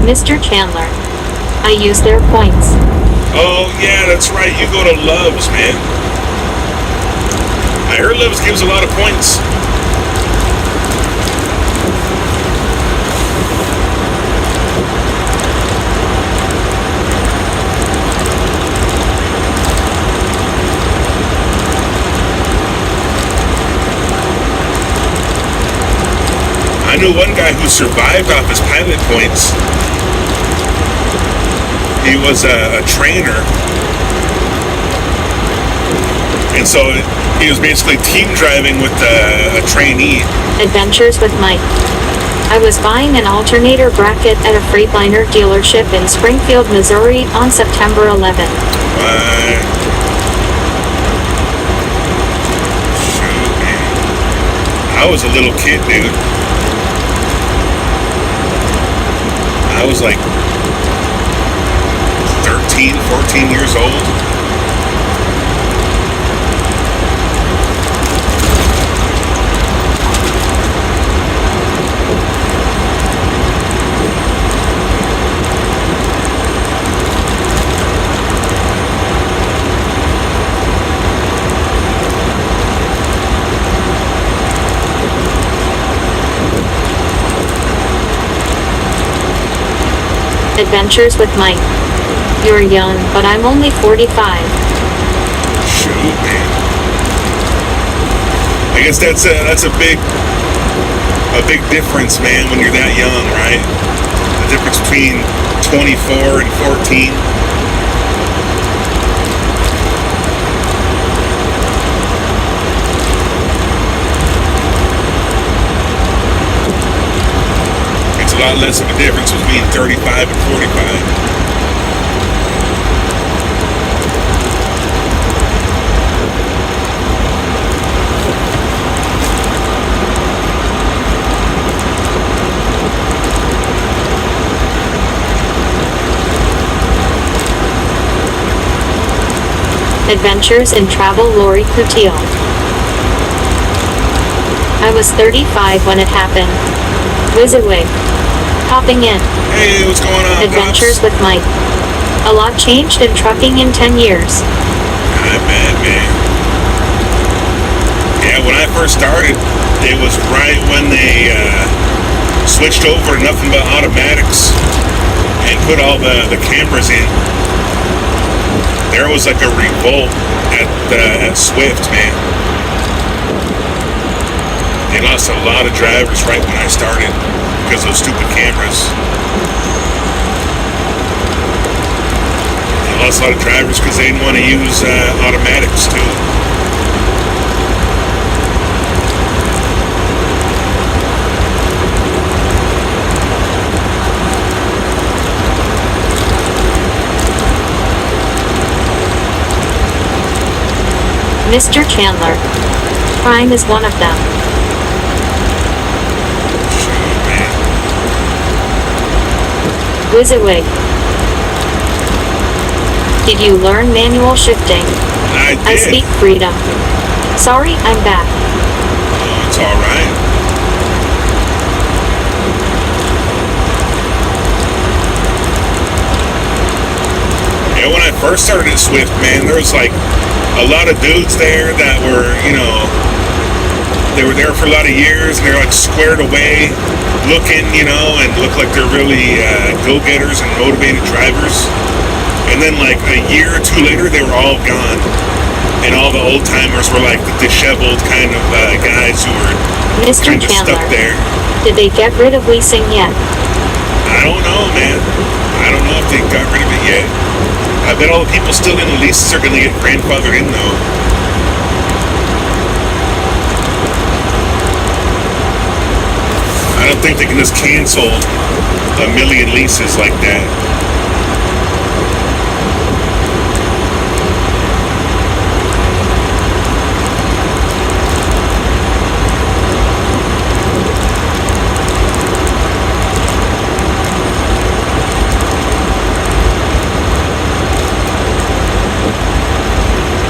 Mr. Chandler, I use their points. Oh yeah, that's right. You go to Love's, man. I heard Love's gives a lot of points. I knew one guy who survived off his pilot points. He was a trainer. And so he was basically team driving with a trainee. Adventures with Mike. I was buying an alternator bracket at a Freightliner dealership in Springfield, Missouri on September 11th. Shoot, man. I was a little kid, dude. I was like 13, 14 years old. Adventures with Mike. You're young, but I'm only 45. Shoot, man. I guess that's a big difference, man, when you're that young, right? The difference between 24 and 14. It's a lot less of a difference between 35 and 45. Adventures in Travel Lori Coutil. I was 35 when it happened. WYSIWYG. Popping in. Hey, what's going on, Adventures Pops? with Mike. A lot changed in trucking in 10 years. I bet, man. Yeah, when I first started, it was right when they switched over to nothing but automatics and put all the cameras in. There was like a revolt at Swift, man. They lost a lot of drivers right when I started because of those stupid cameras. They lost a lot of drivers because they didn't want to use automatics too. Mr. Chandler. Prime is one of them. WYSIWYG. Did you learn manual shifting? I did. I speak freedom. Sorry, I'm back. Oh, it's alright. Yeah, when I first started at Swift, man, there was like a lot of dudes there that were, They were there for a lot of years, and they're like squared away, looking, and look like they're really go-getters and motivated drivers. And then like a year or two later, they were all gone, and all the old timers were like the disheveled kind of guys who were Mr. kind of Chandler, stuck there. did they get rid of leasing yet? I don't know, man. I don't know if they got rid of it yet. I bet all the people still in the leases are going to get grandfathered in, though. I don't think they can just cancel a million leases like that.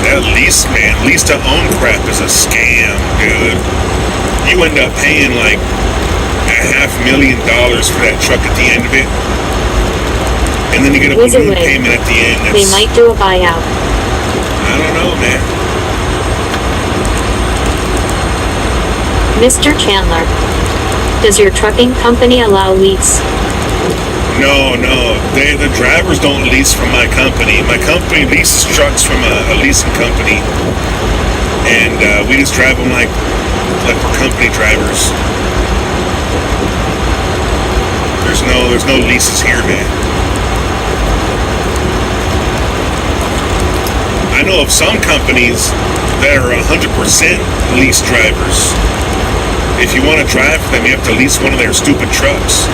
That lease to own crap is a scam, dude. You end up paying like $500,000 for that truck at the end of it, and then you get a balloon payment at the end. They might do a buyout. I don't know, man. Mr. Chandler, does your trucking company allow lease? No. The drivers don't lease from my company. My company leases trucks from a leasing company, and we just drive them like we're company drivers. There's no leases here, man. I know of some companies that are 100% lease drivers. If you want to drive for them, you have to lease one of their stupid trucks.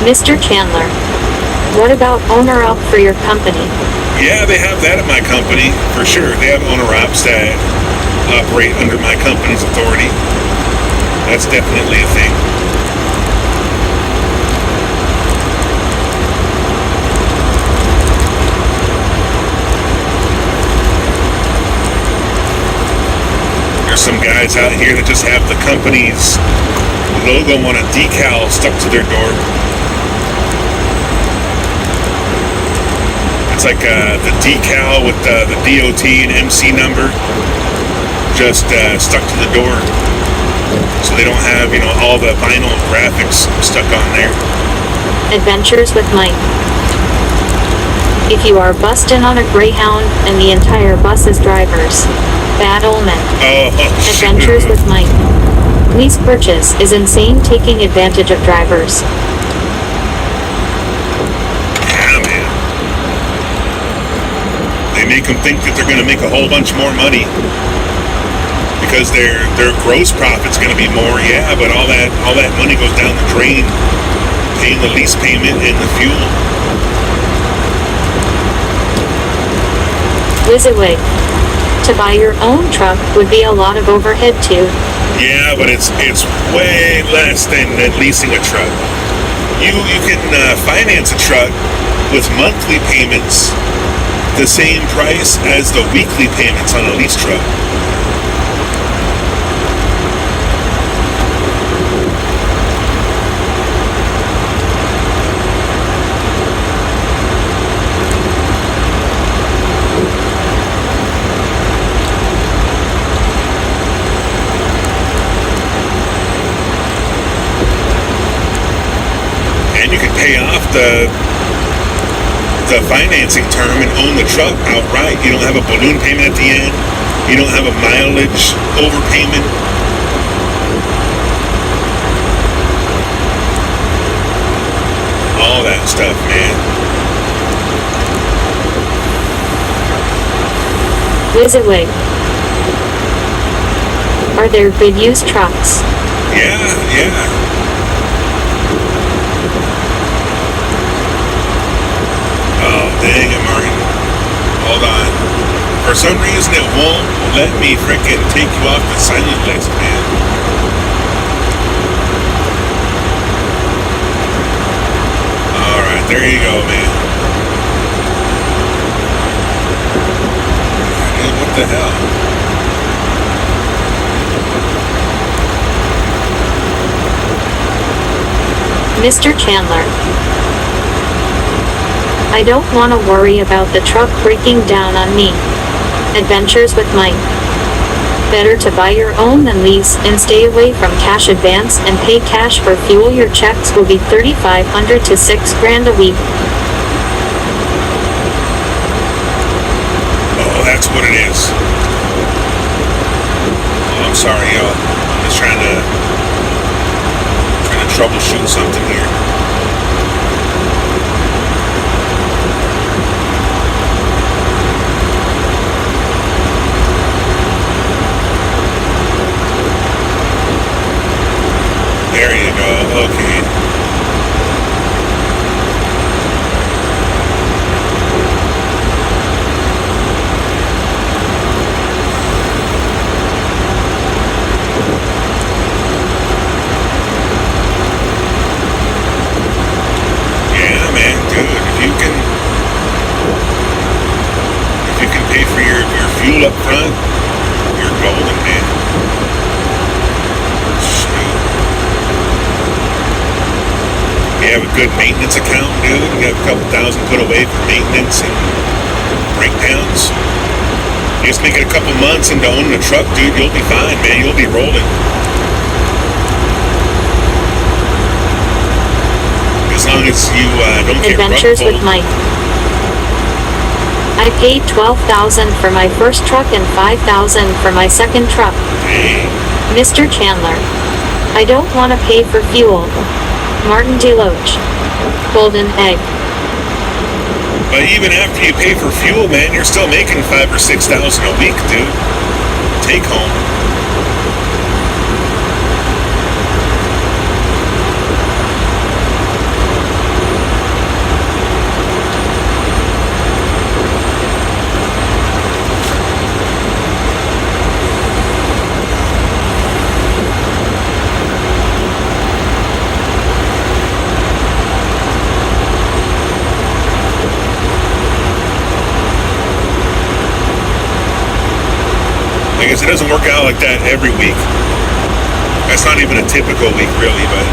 Mr. Chandler, what about owner-op for your company? Yeah, they have that at my company, for sure. They have owner-ops that operate under my company's authority. That's definitely a thing. There's some guys out here that just have the company's logo on a decal stuck to their door. It's like the decal with the DOT and MC number just stuck to the door, so they don't have all the vinyl graphics stuck on there. Adventures with Mike. If you are busting on a Greyhound and the entire bus is drivers, bad omen. Oh, Adventures with Mike. Lease purchase is insane, taking advantage of drivers. They make them think that they're going to make a whole bunch more money because their gross profit's going to be more. Yeah, but all that money goes down the drain, paying the lease payment and the fuel. Wizaway. To buy your own truck would be a lot of overhead too. Yeah, but it's way less than leasing a truck. You can finance a truck with monthly payments the same price as the weekly payments on a lease truck. And you can pay off the financing term and own the truck outright. You don't have a balloon payment at the end. You don't have a mileage overpayment. All that stuff, man. Wizaway. Are there good used trucks? Yeah. Dang it, Martin. Hold on. For some reason, it won't let me freaking take you off the silent list, man. Alright, There you go, man. Man, what the hell? Mr. Chandler. I don't want to worry about the truck breaking down on me. Adventures with Mike. Better to buy your own than lease, and stay away from cash advance and pay cash for fuel. Your checks will be $3,500 to $6,000 a week. Oh, that's what it is. Oh, I'm sorry, y'all. I'm just trying to troubleshoot something here. There you go. Okay. Yeah, man, dude. If you can pay for your fuel up front, you're golden, man. You have a good maintenance account, dude. You have a couple thousand put away for maintenance and breakdowns. You just make it a couple months into owning a truck, dude. You'll be fine, man. You'll be rolling. As long as you don't get Adventures rug with pulled. Mike. I paid $12,000 for my first truck and $5,000 for my second truck. Dang. Mr. Chandler. I don't want to pay for fuel. Martin DeLoach. Golden Egg. But even after you pay for fuel, man, you're still making $5,000 or $6,000 a week, dude. Take home. I guess it doesn't work out like that every week. That's not even a typical week, really, but...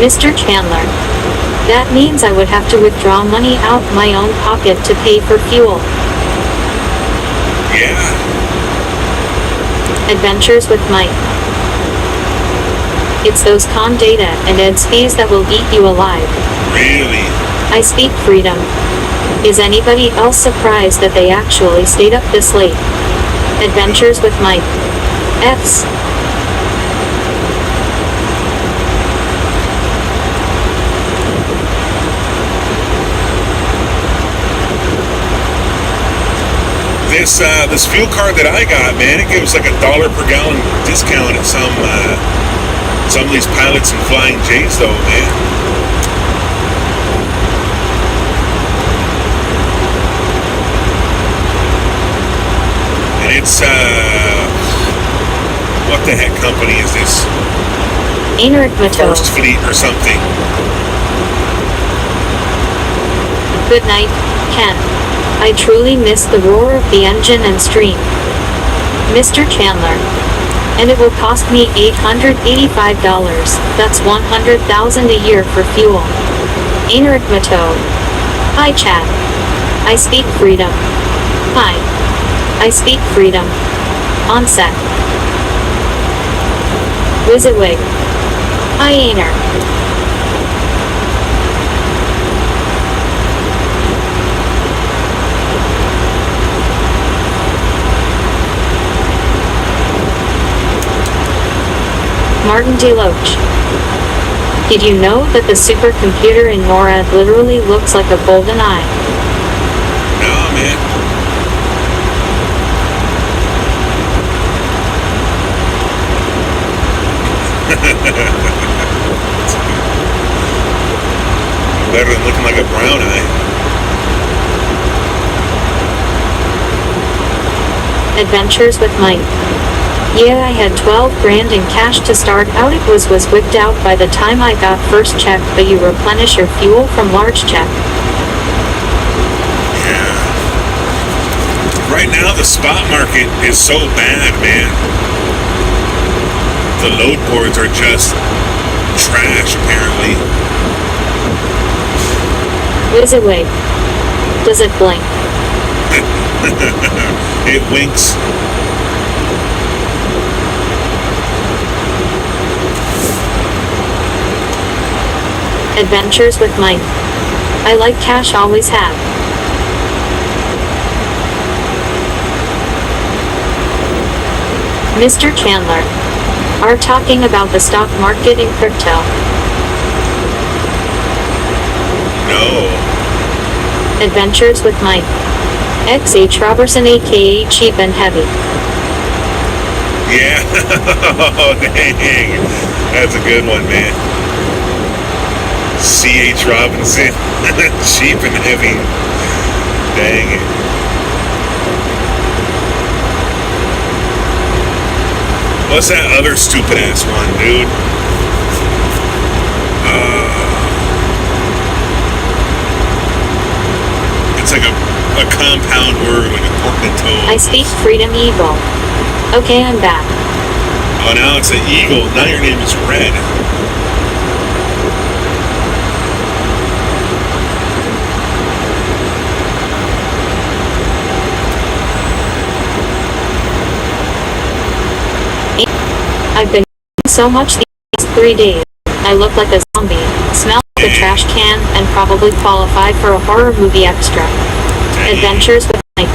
Mr. Chandler. That means I would have to withdraw money out my own pocket to pay for fuel. Yeah. Adventures with Mike. It's those con data and eds fees that will eat you alive. Really? I speak freedom. Is anybody else surprised that they actually stayed up this late? Adventures with Mike. F's. This fuel card that I got, man, it gives like $1 per gallon discount at some of these pilots and flying J's, though, man. And it's what the heck company is this? First Fleet or something. Good night, Ken. I truly miss the roar of the engine and stream. Mr. Chandler. And it will cost me $885. That's $100,000 a year for fuel. Hi chat. I speak freedom. Hi. I speak freedom. On set. Wizawig. Hi Ainer. Martin DeLoach. Did you know that the supercomputer in NORAD literally looks like a golden eye? No, man. Better than looking like a brown eye. Adventures with Mike. Yeah, I had 12 grand in cash to start out. It was whipped out by the time I got first check, but you replenish your fuel from large check. Yeah. Right now, the spot market is so bad, man. The load boards are just trash, apparently. Whiz away. Does it blink? It winks. Adventures with Mike. I like cash, always have. Mr. Chandler. Are talking about the stock market and crypto. No. Adventures with Mike. XH Robertson aka Cheap and Heavy. Yeah. Oh, dang. That's a good one, man. C.H. Robinson. Cheap and heavy. Dang it. What's that other stupid ass one, dude? It's like a compound word, like a portmanteau. I speak freedom evil. Okay, I'm back. Oh, now it's an eagle. Now your name is Red. I've been so much these 3 days. I look like a zombie, smell like a trash can, and probably qualify for a horror movie extra. Adventures with Mike.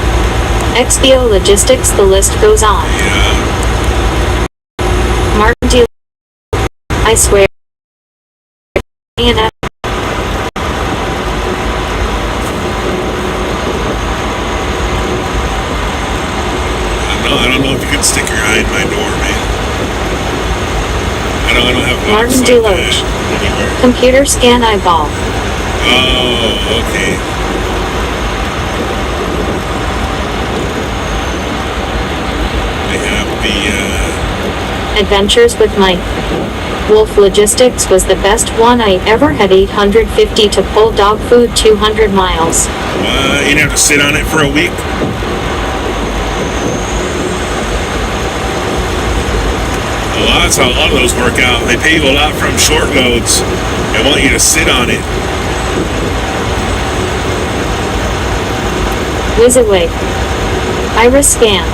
XBO Logistics, the list goes on. Yeah. Martin D. I swear. I don't know if you can stick your eye in my door, man. I don't have Martin like Deloach. anywhere. Computer scan eyeball. Oh, okay. They have the, Adventures with Mike. Wolf Logistics was the best one I ever had. 850 to pull dog food 200 miles. you didn't have to sit on it for a week? Well, that's how a lot of those work out. They pay you a lot from short loads and want you to sit on it. Whiz away. Iris scan.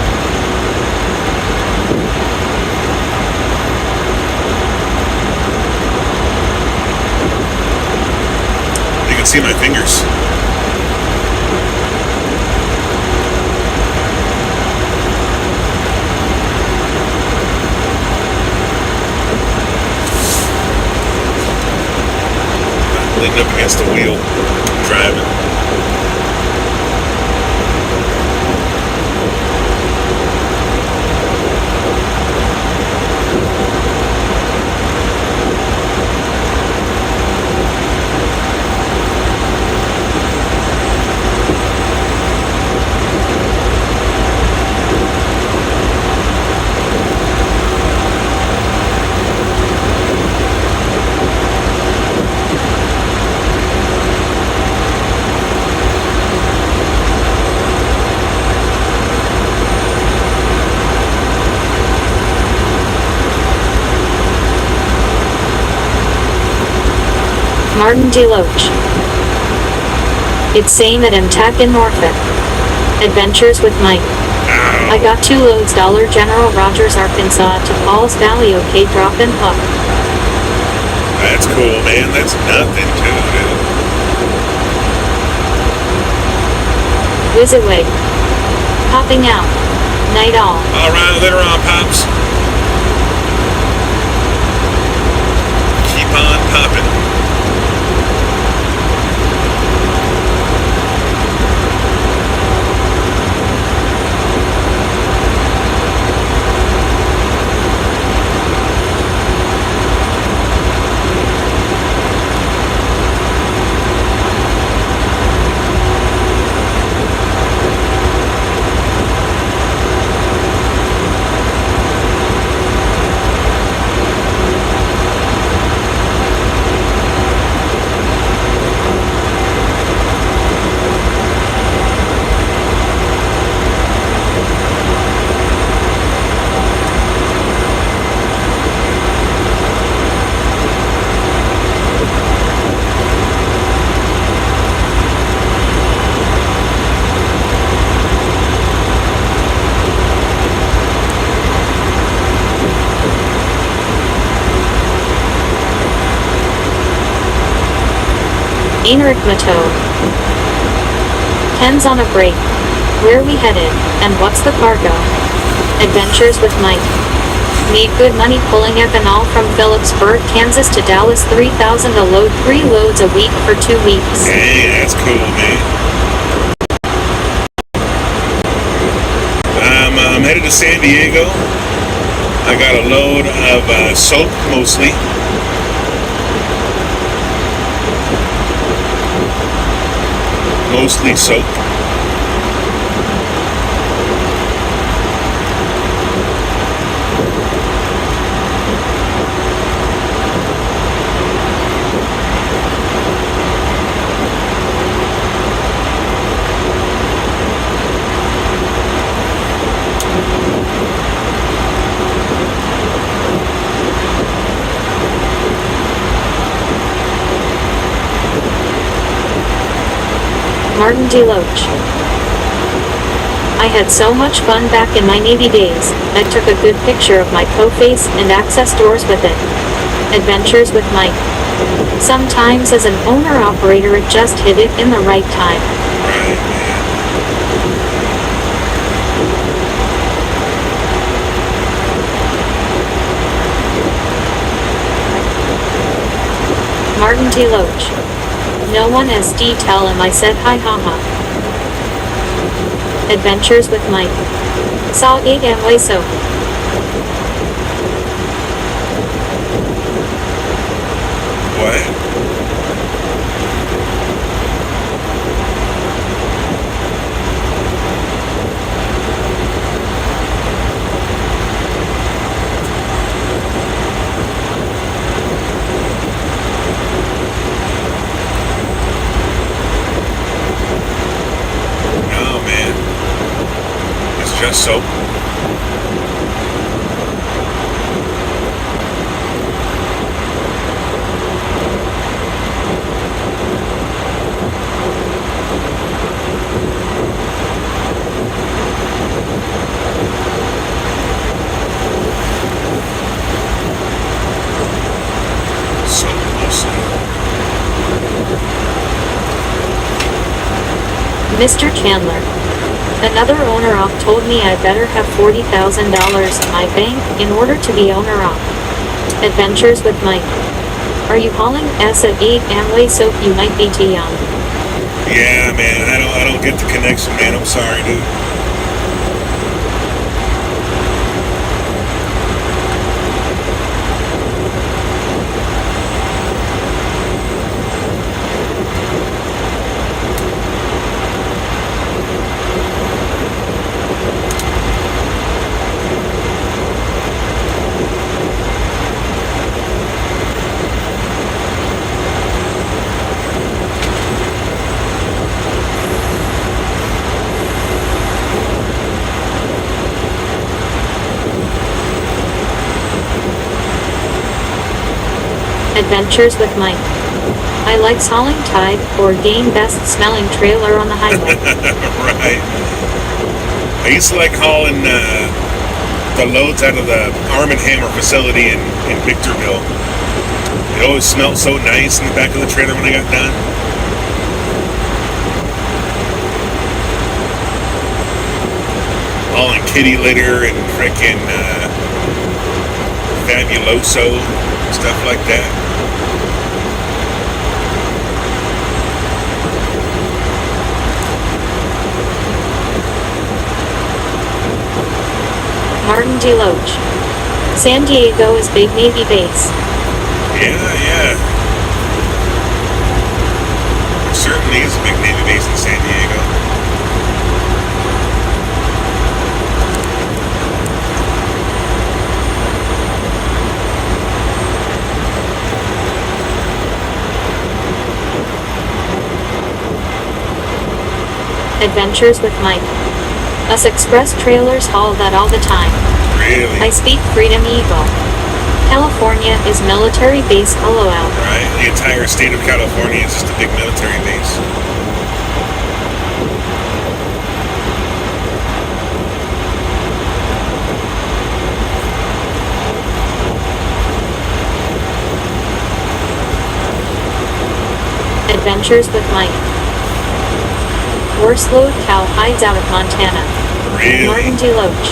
You can see my fingers. Leaning up against the wheel, driving. Martin Deloach. It's same at MTAC in Norfolk. Adventures with Mike. I got 2 loads. General Rogers, Arkansas to Falls Valley. Okay, drop and hook. That's cool, man. That's nothing to it. Whiz away. Popping out. Night all. All right, later on, Pops. Keep on popping. Enric Mato. Ken's on a break. Where we headed, and what's the cargo? Adventures with Mike. Made good money pulling ethanol from Phillipsburg, Kansas to Dallas, 3,000 a load, 3 loads a week for 2 weeks. Hey, that's cool, man. I'm headed to San Diego. I got a load of soap, mostly. Mostly soap. Martin DeLoach. I had so much fun back in my Navy days. I took a good picture of my co-face and access doors with it. Adventures with Mike. Sometimes as an owner-operator it just hit it in the right time. Martin DeLoach. No one as detail and I said hi haha. Adventures with Mike. Saw 8 Amway soap. What? Oh, man. It's just soap. Mr. Chandler. Another owner-op told me I better have $40,000 in my bank in order to be owner-op. Adventures with Mike. Are you hauling S at 8 Amway soap? You might be too young. Yeah, man, I don't get the connection, man. I'm sorry, dude. Adventures with Mike. I like hauling Tide or Gain best smelling trailer on the highway. Right. I used to like hauling the loads out of the Arm & Hammer facility in Victorville. It always smelled so nice in the back of the trailer when I got done. Hauling kitty litter and frickin' Fabuloso, stuff like that. Martin DeLoach. San Diego is big Navy base. Yeah. There certainly is a big Navy base in San Diego. Adventures with Mike. Us express trailers haul that all the time. Really? I speak Freedom Eagle. California is military base, LOL. Right? The entire state of California is just a big military base. Adventures with Mike. Worst load cow hides out of Montana. Martin Really? DeLoach.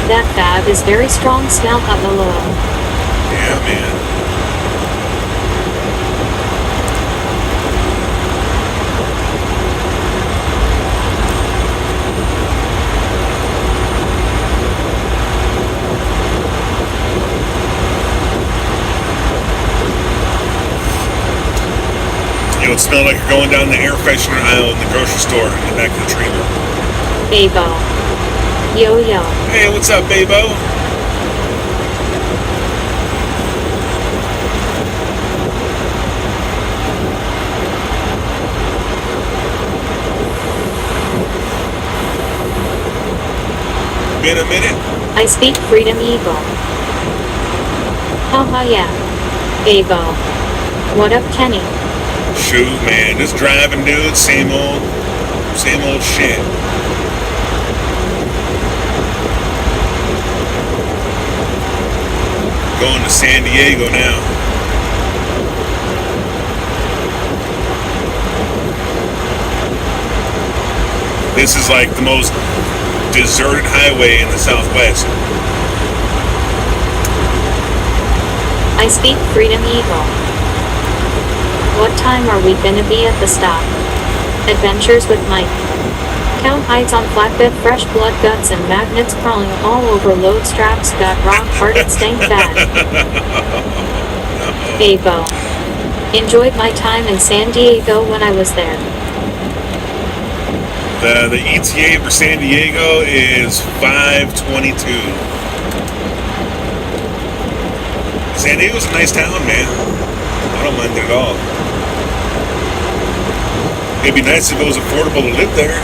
That fab is very strong smell of the lol. Yeah, man. It would smell like you're going down the air freshener aisle in the grocery store in the back of the trailer. Babo. Yo yo. Hey, what's up, Babo? Been a minute? I speak Freedom Eagle. Haha yeah. Babo. What up, Kenny? Shoot, man, just driving, dude. Same old shit. Going to San Diego now. This is like the most deserted highway in the Southwest. I speak Freedom Eagle. What time are we gonna be at the stop? Adventures with Mike. Cow hides on flatbed, fresh blood guts and magnets crawling all over load straps, got rock-hearted stank bag. Babo. Enjoyed my time in San Diego when I was there. The ETA for San Diego is 5:22. San Diego's a nice town, man. I don't mind it at all. It'd be nice if it was affordable to live there.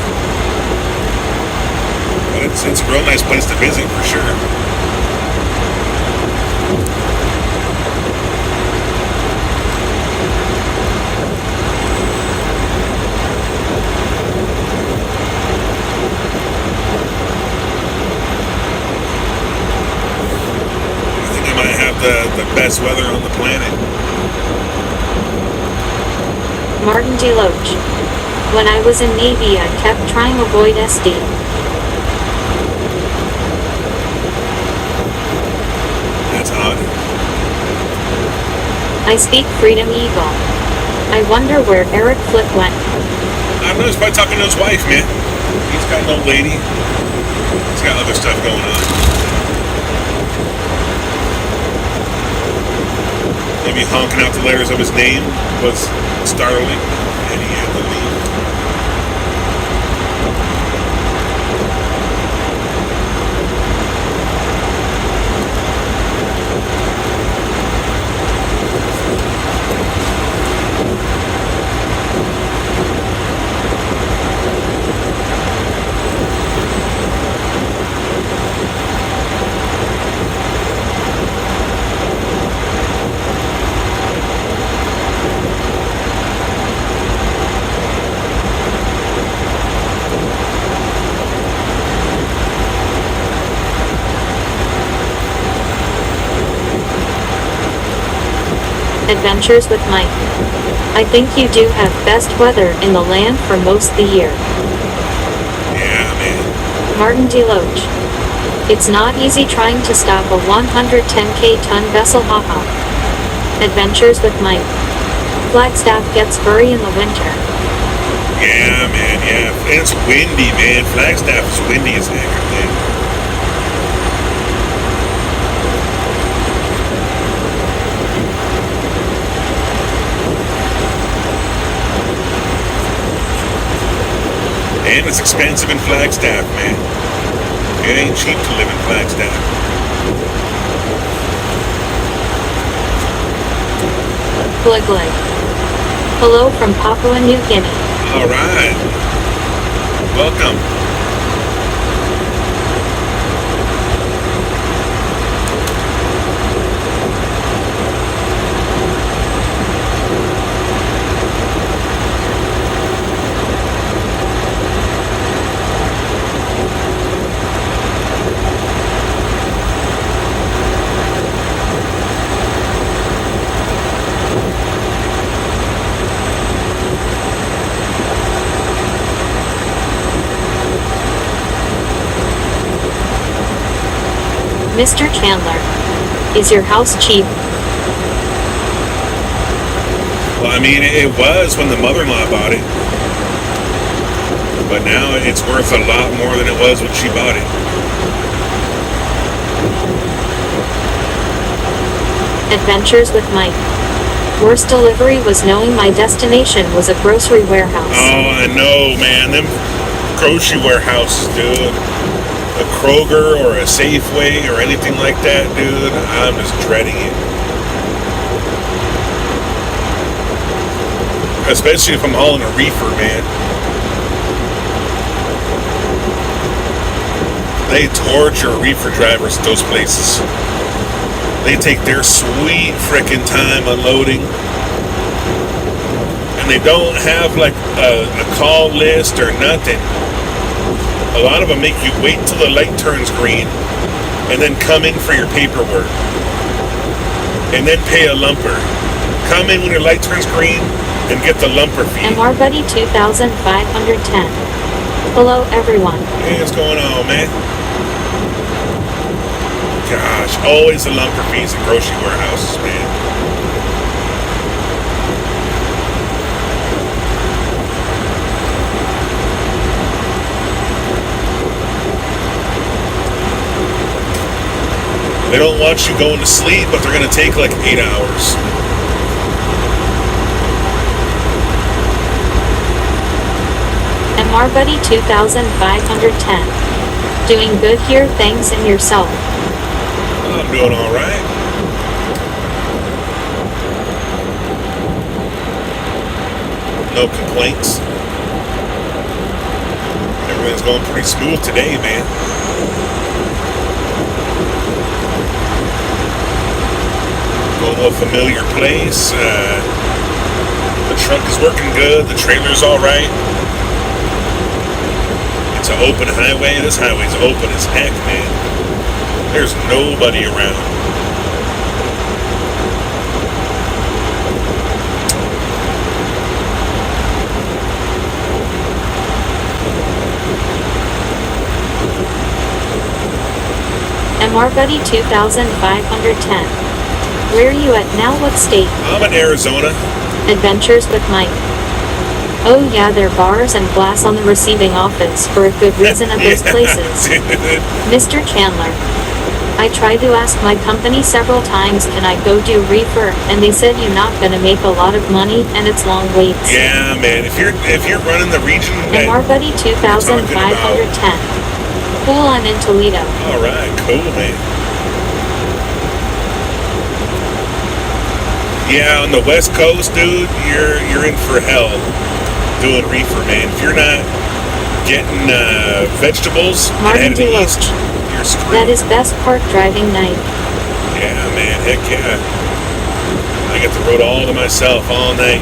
But it's a real nice place to visit for sure. I think I might have the best weather on the planet. Martin DeLoach. When I was in Navy, I kept trying to avoid SD. That's odd. I speak Freedom Eagle. I wonder where Eric Flip went. I don't know, he's probably talking to his wife, man. He's got an old lady. He's got other stuff going on. Maybe honking out the letters of his name was startling, and he had to leave. Adventures with Mike. I think you do have best weather in the land for most the year. Yeah, man. Martin DeLoach. It's not easy trying to stop a 110k ton vessel, haha. Adventures with Mike. Flagstaff gets furry in the winter. Yeah, man, yeah. And it's windy, man. Flagstaff is windy as heck, I think. And it's expensive in Flagstaff, man. It ain't cheap to live in Flagstaff. Glig glig. Hello from Papua New Guinea. All right. Welcome. Mr. Chandler, is your house cheap? Well, I mean, it was when the mother-in-law bought it. But now it's worth a lot more than it was when she bought it. Adventures with Mike. Worst delivery was knowing my destination was a grocery warehouse. Oh, I know, man. Them grocery warehouses, dude. A Kroger or a Safeway or anything like that, dude. I'm just dreading it. Especially if I'm hauling a reefer, man. They torture reefer drivers at those places. They take their sweet frickin' time unloading. And they don't have like a call list or nothing. A lot of them make you wait till the light turns green and then come in for your paperwork. And then pay a lumper. Come in when your light turns green and get the lumper fee. MR Buddy 2510. Hello everyone. Hey, what's going on, man? Gosh, always the lumper fees at grocery warehouses, man. They don't want you going to sleep, but they're going to take like 8 hours. MR Buddy 2510. Doing good here, thanks, and yourself. I'm doing all right. No complaints. Everything's going pretty smooth today, man. Going to a familiar place. The truck is working good. The trailer's all right. It's an open highway. This highway's open as heck, man. There's nobody around. MR Buddy 2510. Where are you at now? What state? I'm in Arizona. Adventures with Mike. Oh yeah, there are bars and glass on the receiving office for a good reason at those places. Mr. Chandler. I tried to ask my company several times, can I go do reefer, and they said you're not gonna make a lot of money and it's long waits. Yeah, man. If you're running the region, MR Buddy 2510. Cool, I'm in Toledo. All right, cool, man. Yeah, on the West Coast, dude, you're in for hell doing reefer, man. If you're not getting vegetables Martin and heading Deloach. east, you're screwed. That is best part driving night. Yeah, man, heck yeah. I get the road all to myself all night.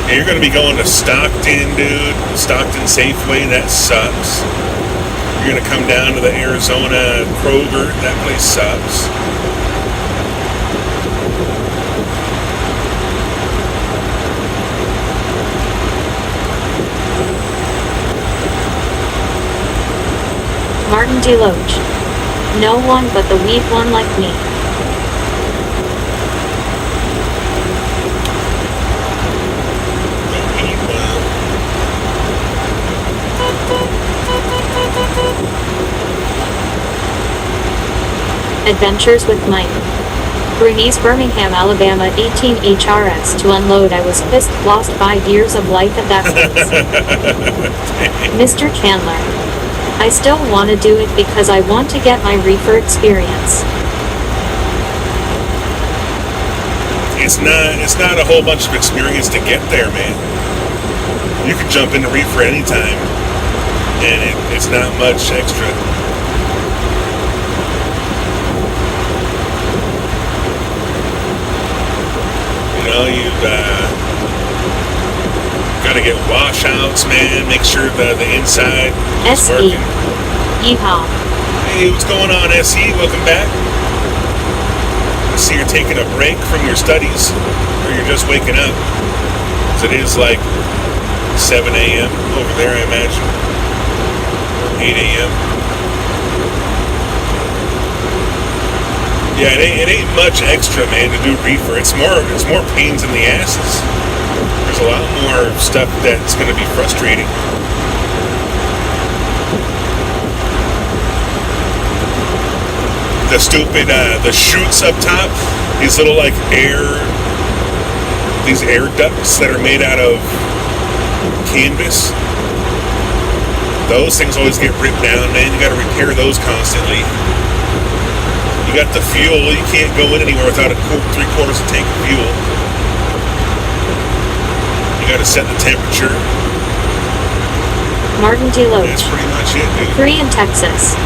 Yeah, you're going to be going to Stockton, dude. Stockton Safeway, that sucks. You're going to come down to the Arizona Kroger, that place sucks. Martin Deloach. No one but the weed one like me. Adventures with Mike. Bernice, Birmingham, Alabama, 18 HRS to unload. I was pissed, lost 5 years of life at that place. Mr. Chandler. I still want to do it because I want to get my reefer experience. It's not a whole bunch of experience to get there, man. You can jump into reefer anytime, and it's not much extra. You know, you've got to get washouts, man. Make sure the inside is SE. working. Yeehaw. Hey, what's going on, SE? Welcome back. I see you're taking a break from your studies, or you're just waking up. 'Cause it is like 7 a.m. over there, I imagine. 8 a.m. Yeah, it ain't much extra, man, to do reefer. It's more pains in the asses. There's a lot more stuff that's going to be frustrating. The stupid, the chutes up top, these little like these air ducts that are made out of canvas. Those things always get ripped down, man. You got to repair those constantly. You got the fuel. You can't go in anywhere without a 3/4 tank of fuel. You got to set the temperature. Martin Deloach. That's pretty much it, dude. 3 in Texas.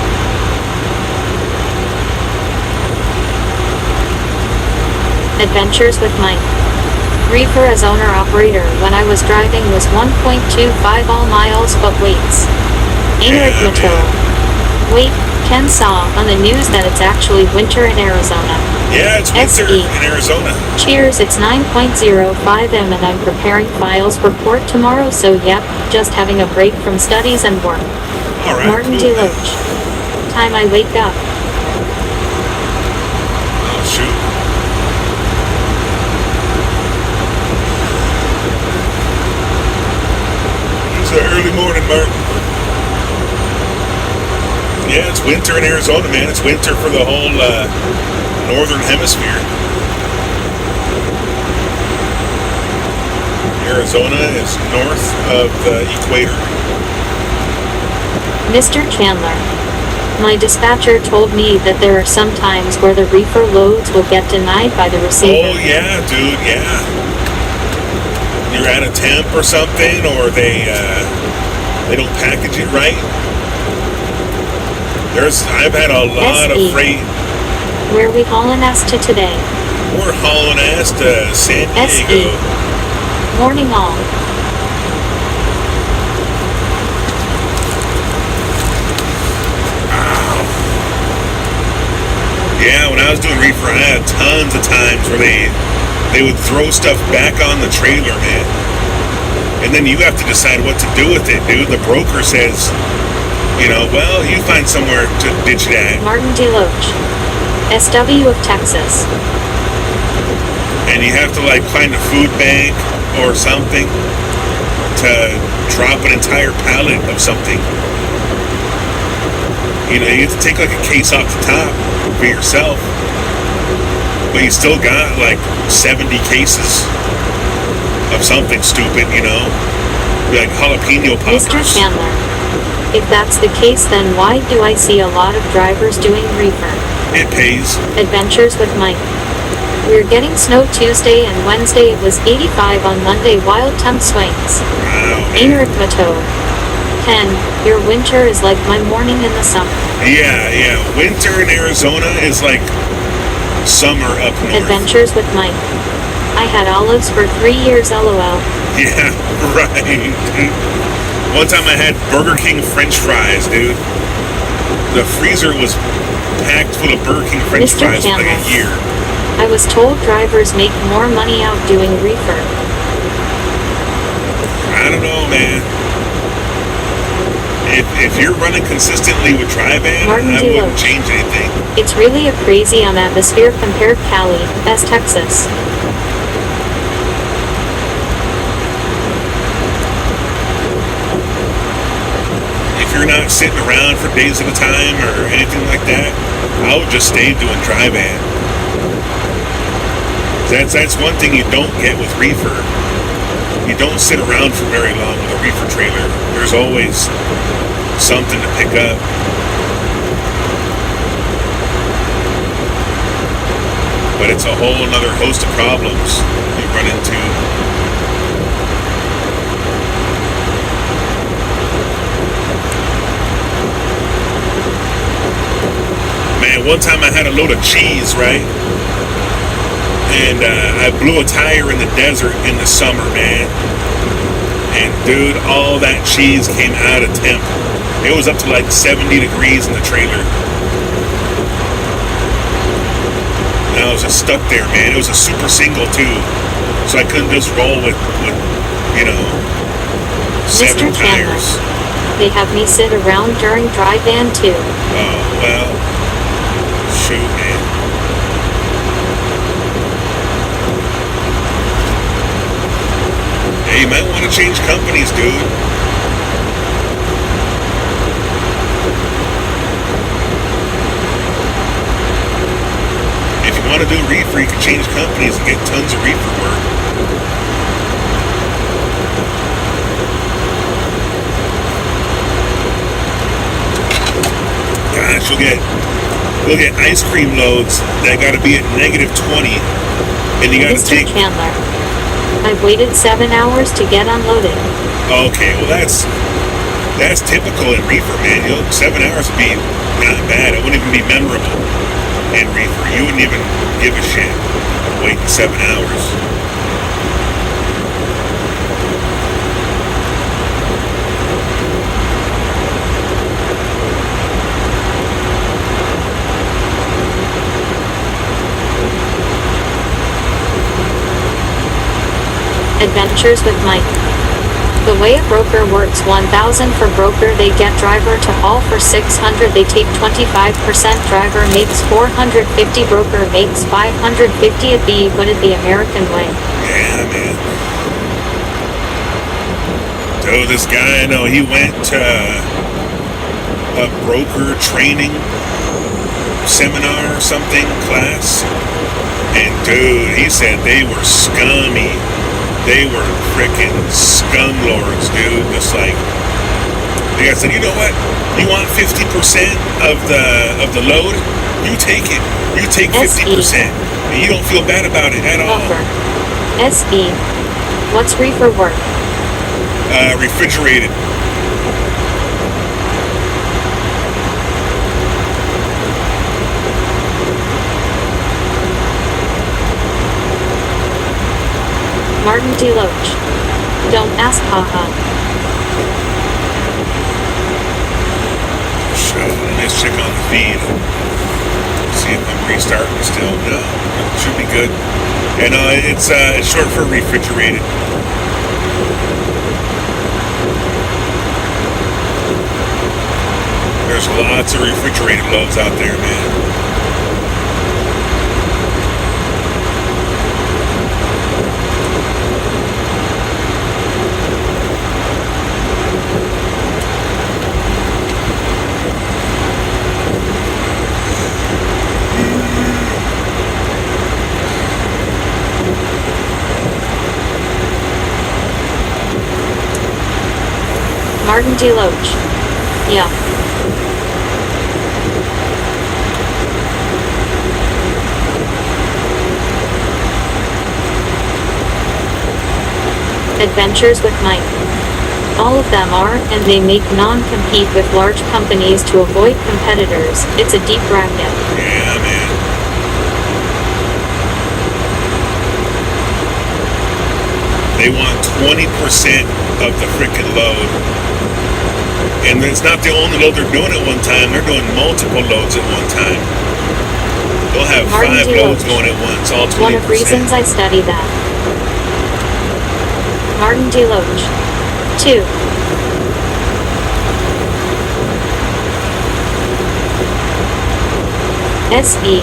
Adventures with Mike. Reefer as owner-operator when I was driving was 1.25 all miles, but waits. Enric Mato. Wait, Ken saw on the news that it's actually winter in Arizona. Yeah, it's winter SE. in Arizona. Cheers, it's 9.05 m and I'm preparing files for court tomorrow, so yep, just having a break from studies and work. All right, Martin cool. Deloach. Time I wake up. Oh, shoot. It's an early morning, Martin. Yeah, it's winter in Arizona, man. It's winter for the whole northern hemisphere. Arizona is north of the equator. Mr. Chandler. My dispatcher told me that there are some times where the reefer loads will get denied by the receiver. Oh, yeah, dude, yeah. You're at a temp or something, or they don't package it right. I've had a lot SE. of freight. Where we hauling ass to today? We're hauling ass to San Diego. SE. Morning all. Yeah, when I was doing reefer, I had tons of times where they would throw stuff back on the trailer, man. And then you have to decide what to do with it, dude. The broker says, well, you find somewhere to ditch it at. Martin Deloach. SW of Texas. And you have to like find a food bank or something to drop an entire pallet of something. You have to take like a case off the top for yourself, but you still got like 70 cases of something stupid, like jalapeno poppers. Mr. Chandler. If that's the case, then why do I see a lot of drivers doing reefer? It pays. Adventures with Mike. We're getting snow Tuesday and Wednesday. It was 85 on Monday. Wild temp swings. Wow. Enric Mato. Ken, your winter is like my morning in the summer. Yeah. Winter in Arizona is like summer up north. Adventures with Mike. I had olives for 3 years, lol. Yeah, right. One time I had Burger King French fries, dude. The freezer was packed full of Burger King French Mr. fries for like a Chandler. year. I was told drivers make more money out doing reefer. I don't know, man. If you're running consistently with Tri-Van, Martin I wouldn't Deloach. change anything. It's really a crazy atmosphere compared Cali, as Texas. If you're not sitting around for days at a time or anything like that, I would just stay doing Tri-Van. That's one thing you don't get with reefer. You don't sit around for very long with a reefer trailer. There's always something to pick up. But it's a whole another host of problems you run into. Man, one time I had a load of cheese, right? And I blew a tire in the desert in the summer, man. And dude, all that cheese came out of temp. It was up to like 70 degrees in the trailer. And I was just stuck there, man. It was a super single too. So I couldn't just roll with 7 Mr. Chandler. tires. They have me sit around during Tri-Van too. Oh, well. Shoot, man. Hey, you might want to change companies, dude. If you want to do reefer, you can change companies and get tons of reefer work. Gosh, you'll get ice cream loads that got to be at -20, and you got to Mr. take. Chandler, I've waited 7 hours to get unloaded. Okay, well that's typical in reefer, man. 7 hours would be not bad. It wouldn't even be memorable in reefer. You wouldn't even give a shit waiting 7 hours. Adventures with Mike. The way a broker works: 1,000 for broker, they get driver to haul for 600, they take 25%, driver makes 450, broker makes 550 at the, put it the American way. Yeah, man. So this guy, I know, he went to a broker training seminar or something, class, and dude, he said they were scummy. They were freaking scumlords, dude. Just like, the guy said, you know what? You want 50% of the load? You take it. You take 50%. And you don't feel bad about it at all. Offer. SE. What's reefer work? Refrigerated. Martin D. Loach. Don't ask, haha. So, let's check on the feed. See if I'm restarting still. No, it should be good. And it's short for refrigerated. There's lots of refrigerated loads out there, man. Martin D. Loach. Yeah. Adventures with Mike. All of them are, and they make non-compete with large companies to avoid competitors. It's a deep racket. Yeah, man. They want 20% of the freaking load. And it's not the only load they're doing at one time. They're doing multiple loads at one time. They'll have Martin 5 D. loads Loach. going at once, all 20%. One of reasons I study that. Martin D. Loach. 2. SE.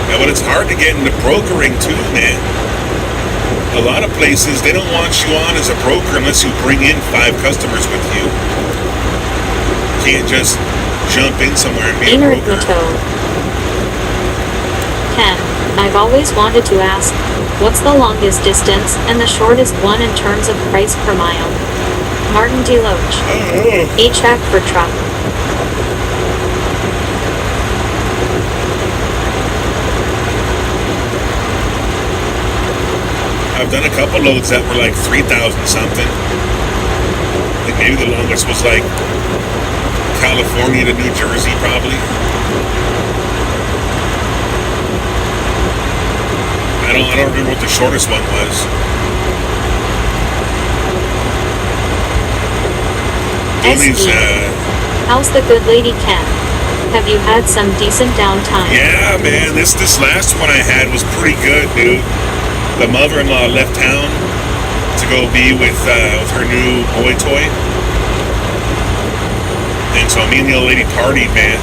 Yeah, but it's hard to get into brokering too, man. A lot of places, they don't want you on as a broker unless you bring in 5 customers with you. You can't just jump in somewhere and be a Inert broker. Mato. 10. I've always wanted to ask, what's the longest distance and the shortest one in terms of price per mile? Martin D. Loach. HVAC for truck. I've done a couple loads that were like 3,000 something. I think maybe the longest was like California to New Jersey, probably. I don't remember what the shortest one was. SE. How's the good lady Ken? Have you had some decent downtime? Yeah, man, this last one I had was pretty good, dude. The mother-in-law left town to go be with her new boy toy. And so me and the old lady partied, man.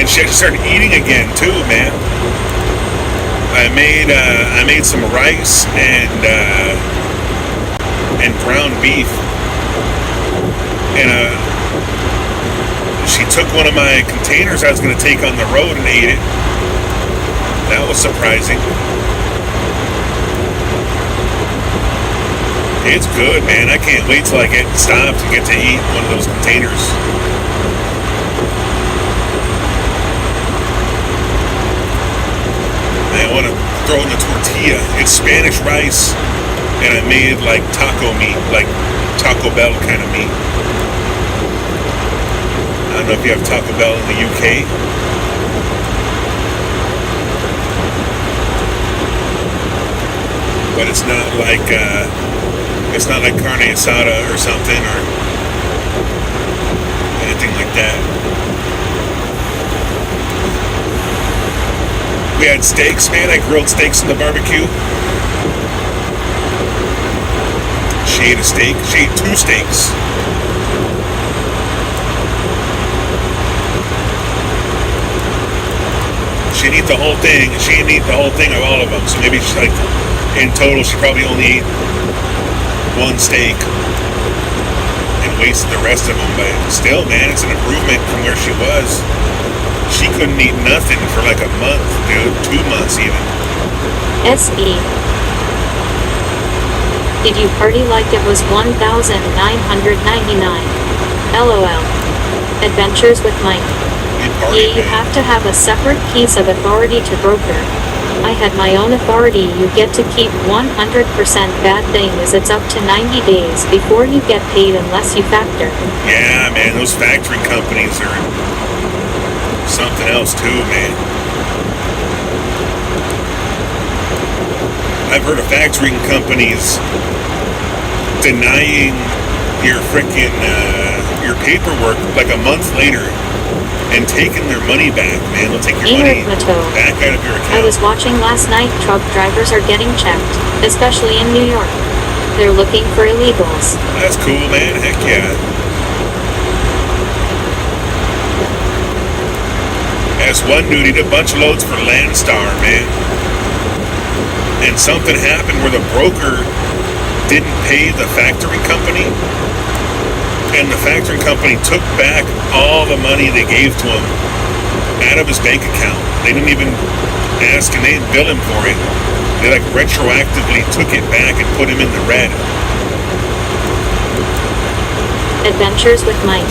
she started eating again too, man. I made some rice and ground beef, and she took one of my containers I was going to take on the road and ate it. That was surprising. It's good, man. I can't wait till I get stopped and get to eat one of those containers. I want to throw in the tortilla. It's Spanish rice, and I made like taco meat, like Taco Bell kind of meat. I don't know if you have Taco Bell in the UK. But it's not like carne asada or something or anything like that. We had steaks, man. I grilled steaks in the barbecue. She ate a steak. She ate 2 steaks. She didn't eat the whole thing. She didn't eat the whole thing of all of them. So maybe she, like, in total, she probably only ate 1 steak and wasted the rest of them. But still, man, it's an improvement from where she was. She couldn't eat nothing for like a month, dude. 2 months even. SE. Did you party like it was 1,999? LOL. Adventures with Mike. Yeah, you have to have a separate piece of authority to broker. I had my own authority. You get to keep 100%. Bad thing is it's up to 90 days before you get paid unless you factor. Yeah, man, those factoring companies are something else too, man. I've heard of factoring companies denying your frickin' your paperwork like a month later and taking their money back, man. They'll take your money back out of your account. I was watching last night. Truck drivers are getting checked, especially in New York. They're looking for illegals. That's cool, man. Heck yeah. As one dude, he did a bunch of loads for Landstar, man. And something happened where the broker didn't pay the factoring company. And the factoring company took back all the money they gave to him out of his bank account. They didn't even ask and they didn't bill him for it. They like retroactively took it back and put him in the red. Adventures with Mike.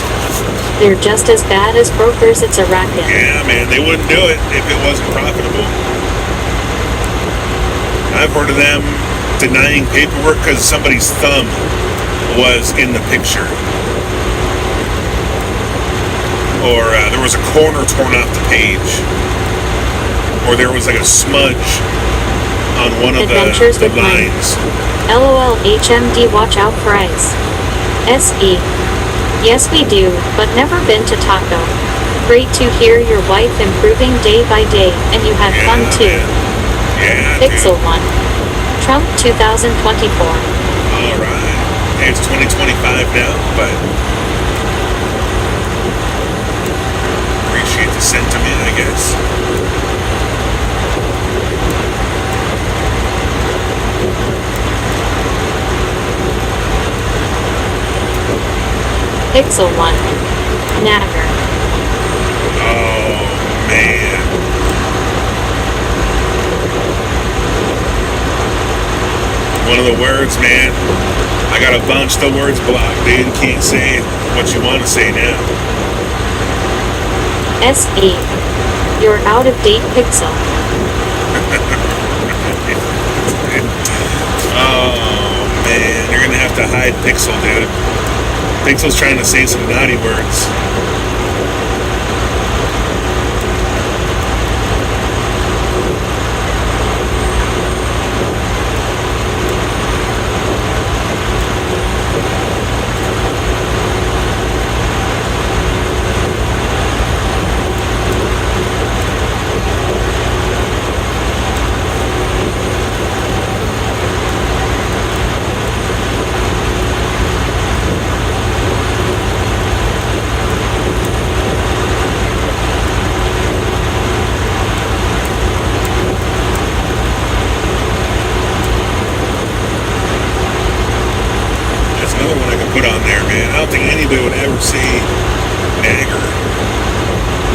They're just as bad as brokers. It's a racket. Yeah, man, they wouldn't do it if it wasn't profitable. I've heard of them denying paperwork because somebody's thumb was in the picture. Or there was a corner torn off the page. Or there was like a smudge on one of Adventures the with lines. Mike. LOL HMD watch out for ice. SE. Yes we do, but never been to Taco. Great to hear your wife improving day by day, and you had fun too. Man. Yeah, Pixel dude. 1. Trump 2024. Alright. It's 2025 now, but appreciate the sentiment, I guess. Pixel 1. Nagger. Oh, man. One of the words, man. I got a bunch of the words blocked, dude. Can't say what you want to say now. SE. You're out of date, Pixel. Oh, man. You're going to have to hide Pixel, dude. Pixel's trying to say some naughty words.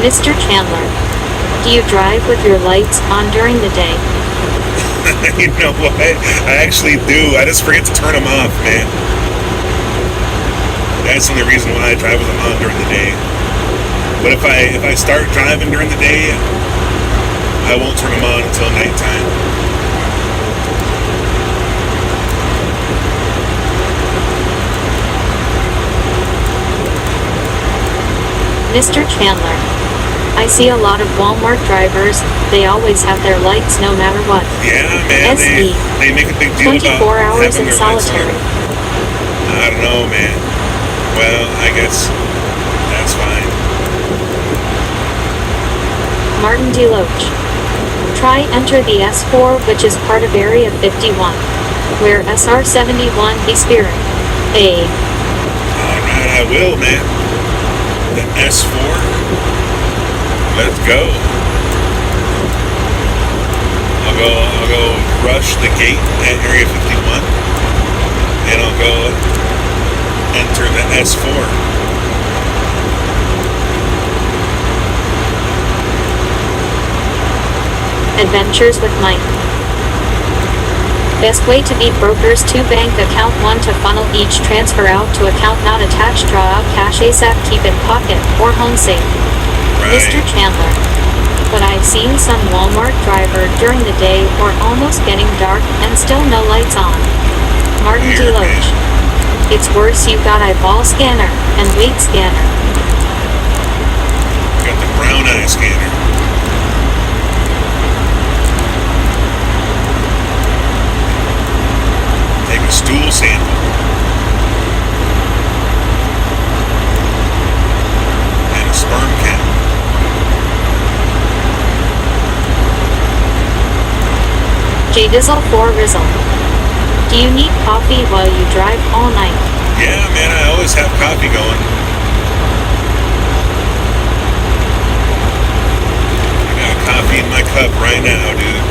Mr. Chandler, do you drive with your lights on during the day? You know what? I actually do. I just forget to turn them off, man. That's the only reason why I drive with them on during the day. But if I start driving during the day, I won't turn them on until nighttime. Mr. Chandler, I see a lot of Walmart drivers. They always have their lights no matter what. Yeah, man. They make a big deal 24 about hours having in their lights on. solitary. I don't know, man. Well, I guess that's fine. Martin DeLoach. Try enter the S4, which is part of Area 51, where SR71 be Spirit. A. Alright, I will, man. The S4. Let's go. I'll go rush the gate at Area 51, and I'll go enter the S4. Adventures with Mike. Best way to beat brokers: 2 bank account, 1 to funnel each transfer out to account not attached, draw out cash ASAP, keep in pocket, or home safe. Right. Mr. Chandler. But I've seen some Walmart driver during the day or almost getting dark and still no lights on. Martin Weird, DeLoach. It's worse, you got eyeball scanner and weight scanner. Got the brown eye scanner. Take a stool sample. And a sperm count. J Dizzle 4 Rizzle. Do you need coffee while you drive all night? Yeah, man, I always have coffee going. I got coffee in my cup right now, dude.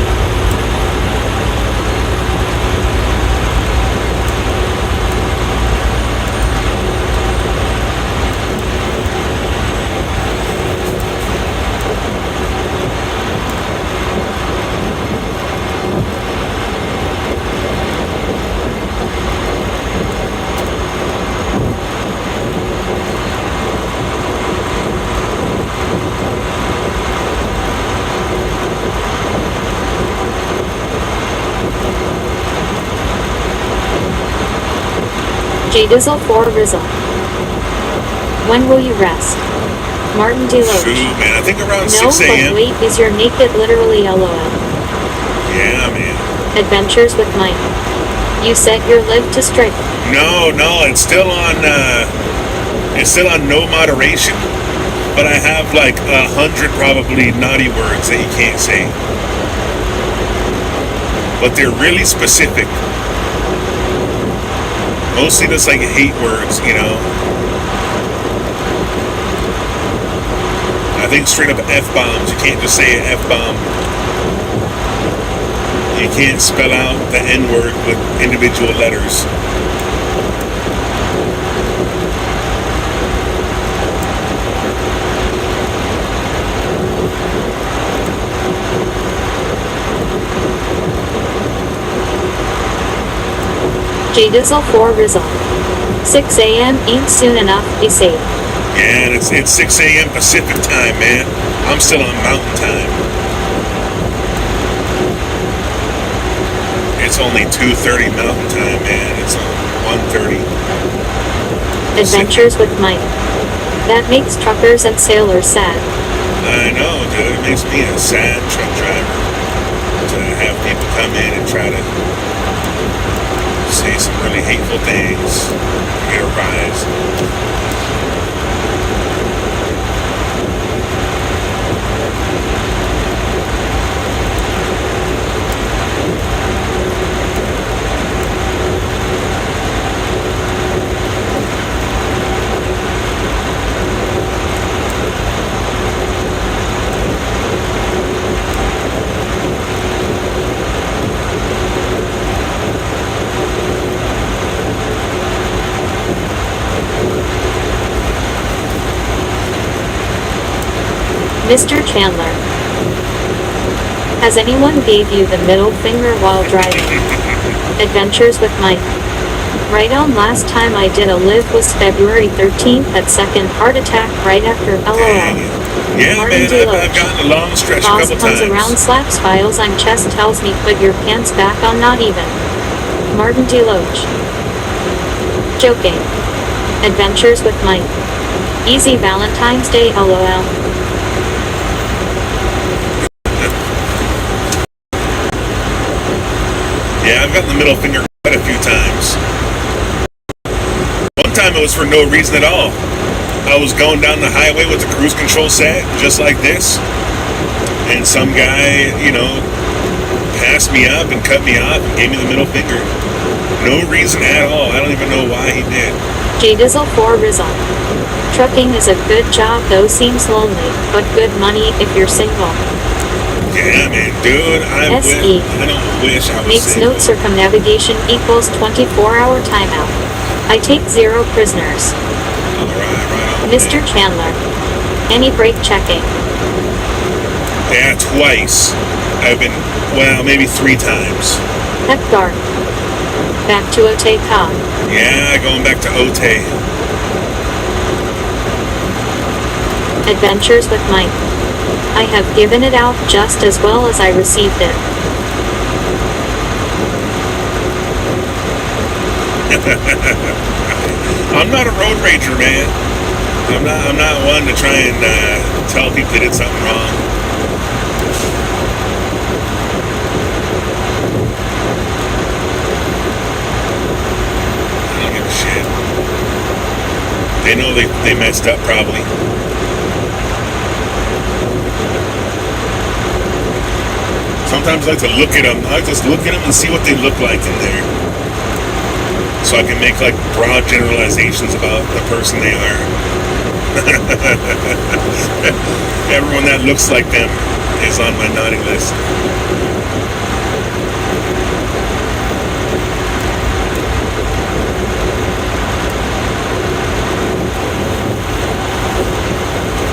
J Dizzle 4 Rizzle. When will you rest? Martin DeLoach. Shoot, man, I think around No, 6 but a.m. wait, is your naked literally LOL? Yeah, man. Adventures with Mike. You set your live to strict. No, it's still on no moderation, but I have like 100 probably naughty words that you can't say. But they're really specific. Mostly just like hate words, you know. I think straight up F-bombs. You can't just say an F-bomb. You can't spell out the N-word with individual letters. J Dizzle 4 Rizzle. 6 a.m. ain't soon enough, be safe. Yeah, and it's 6 a.m. Pacific time, man. I'm still on mountain time. It's only 2:30 mountain time, man. It's 1:30. Adventures with Mike. That makes truckers and sailors sad. I know, dude. It makes me a sad truck driver to have people come in and try to say some really hateful things, get a rise. Mr. Chandler. Has anyone gave you the middle finger while driving? Adventures with Mike. Right on, last time I did a live was February 13th at second heart attack right after LOL. Yeah, Martin man, I've gotten a long stretch Boss a couple comes times. around, slaps files on chest, tells me put your pants back on, not even. Martin Deloach. Joking. Adventures with Mike. Easy Valentine's Day, LOL. Yeah, I've gotten the middle finger quite a few times. One time it was for no reason at all. I was going down the highway with the cruise control set, just like this, and some guy, passed me up and cut me off and gave me the middle finger. No reason at all. I don't even know why he did. J Dizzle for Rizzle. Trucking is a good job though, seems lonely, but good money if you're single. Yeah, man, dude, I don't wish I was Makes single. note circumnavigation equals 24-hour timeout. I take 0 prisoners. Right on, Mr. man. Chandler. Any brake checking? Yeah, twice. Maybe 3 times. Hepgar. Back to Oteka. Yeah, going back to Ote. Adventures with Mike. I have given it out just as well as I received it. I'm not a road rager, man. I'm not one to try and tell people they did something wrong. I don't give a shit. They know they messed up, probably. Sometimes I like to look at them. I just look at them and see what they look like in there, so I can make broad generalizations about the person they are. Everyone that looks like them is on my naughty list.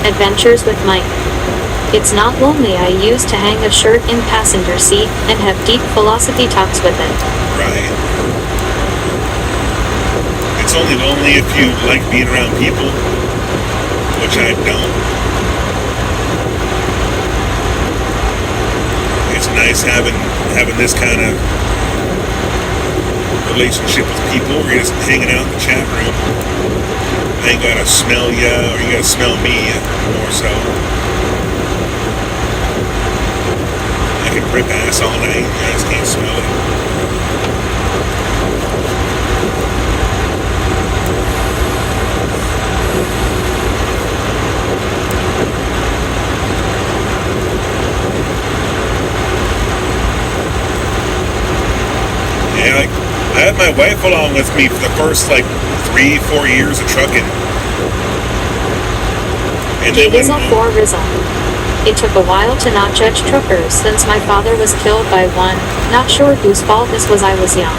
Adventures with Mike. It's not lonely. I used to hang a shirt in passenger seat and have deep philosophy talks with it. Right. It's only lonely if you like being around people, which I don't. It's nice having this kind of relationship with people where you're just hanging out in the chat room. I ain't gotta smell ya, or you gotta smell me more so. I can rip ass all night, you guys can't smell it. Yeah, I had my wife along with me for the first 3-4 years of trucking. And then when Rizzle for Rizzle. It took a while to not judge truckers since my father was killed by one. Not sure whose fault this was, I was young.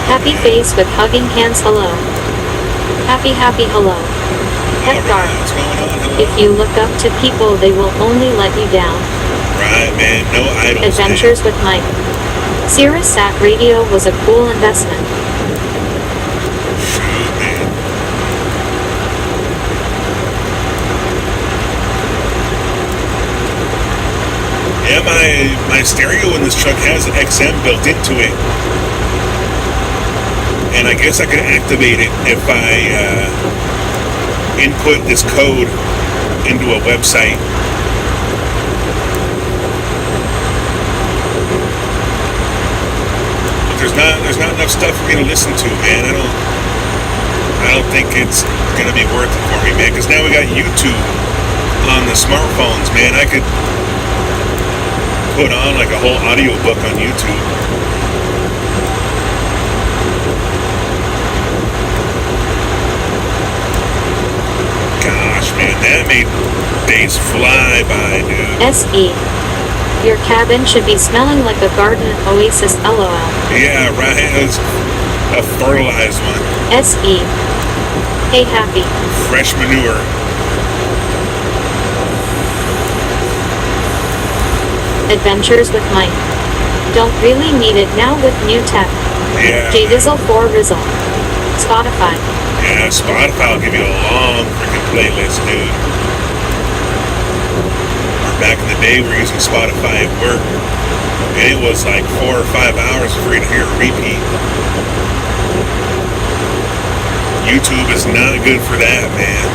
Happy face with hugging hands, hello. Happy hello. Hepgar. what's going on? Hello. If you look up to people, they will only let you down. Right, man, no idols. Adventures with Mike. Sirius Sat Radio was a cool investment. Shoot, man. Yeah, my stereo in this truck has XM built into it. And I guess I could activate it if I input this code into a website. But there's not enough stuff for me to listen to, man. I don't think it's gonna be worth it for me, man. Because now we got YouTube on the smartphones, man. I could put on a whole audiobook on YouTube. Gosh, man, that made days fly by, dude. SE. Your cabin should be smelling like a garden oasis, LOL. Yeah, right. It's a fertilized one. SE. Hey, happy. Fresh manure. Adventures with Mike. Don't really need it now with new tech. Yeah. J-Dizzle for Rizzle. Spotify. Yeah, Spotify will give you a long freaking playlist, dude. Back in the day, we were using Spotify at work, and it was like 4 or 5 hours for you to hear a repeat. YouTube is not good for that, man.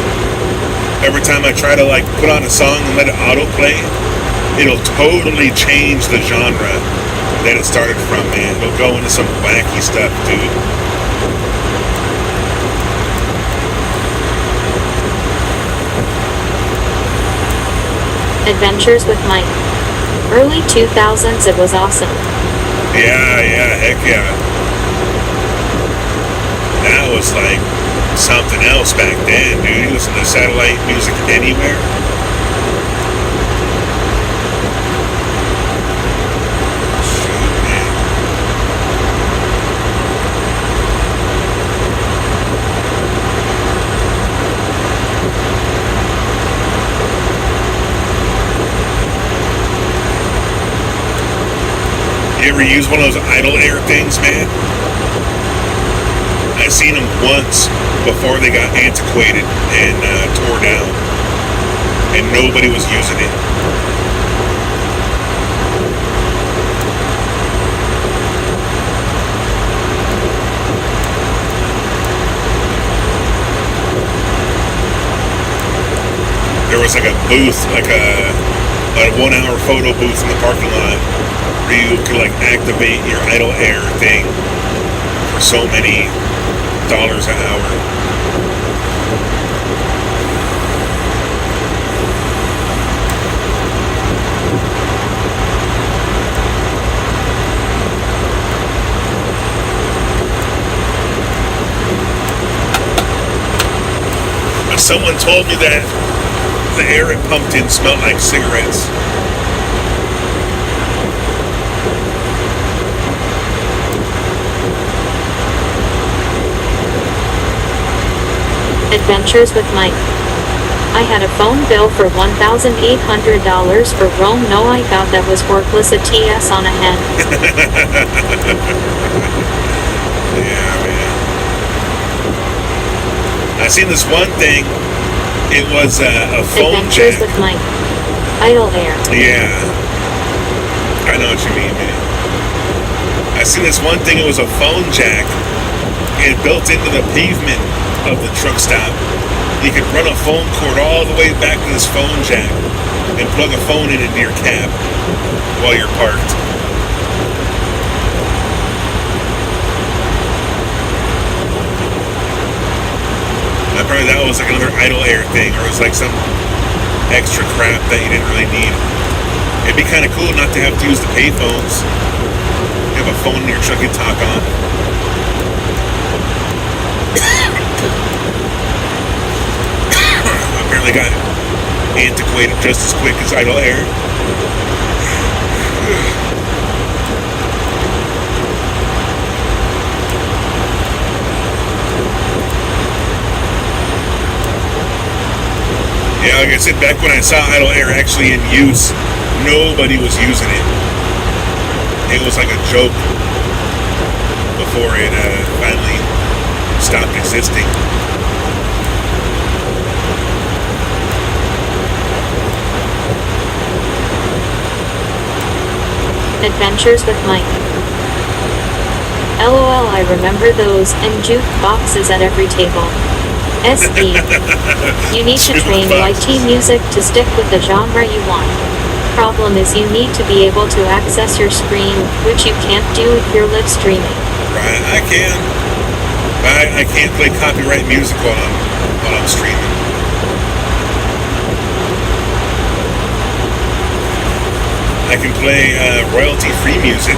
Every time I try to like put on a song and let it autoplay, it'll totally change the genre that it started from, man. It'll go into some wacky stuff, dude. Adventures with Mike. Early 2000s, it was awesome. Yeah, heck yeah. That was like something else back then, dude. You listen to satellite music anywhere. Shoot, man. You ever use one of those idle air things, man? I seen them once before they got antiquated and tore down, and nobody was using it. There was like a booth, like a 1 hour photo booth in the parking lot where you could like activate your idle air thing for so many dollars an hour. Someone told me that the air it pumped in smelled like cigarettes. Adventures with Mike. I had a phone bill for $1,800 for Rome. No, I thought that was worthless. A TS on a hen. Yeah, man. I seen this one thing. It was a phone Adventures jack. with Mike. Idle air. Yeah. I know what you mean, man. I seen this one thing. It was a phone jack. And built into the pavement of the truck stop, you could run a phone cord all the way back to this phone jack and plug a phone in into your cab while you're parked. Apparently that was like another idle air thing, or it was like some extra crap that you didn't really need. It'd be kind of cool not to have to use the payphones. You have a phone in your truck you talk on. Apparently got antiquated just as quick as idle air. Yeah, like I said, back when I saw idle air actually in use, nobody was using it. It was like a joke before it finally stopped existing. Adventures with Mike. LOL, I remember those, and juke boxes at every table. SE. You need to train YT music to stick with the genre you want. Problem is you need to be able to access your screen, which you can't do if you're live streaming. Right, I can. I can't play copyright music while I'm streaming. I can play royalty-free music,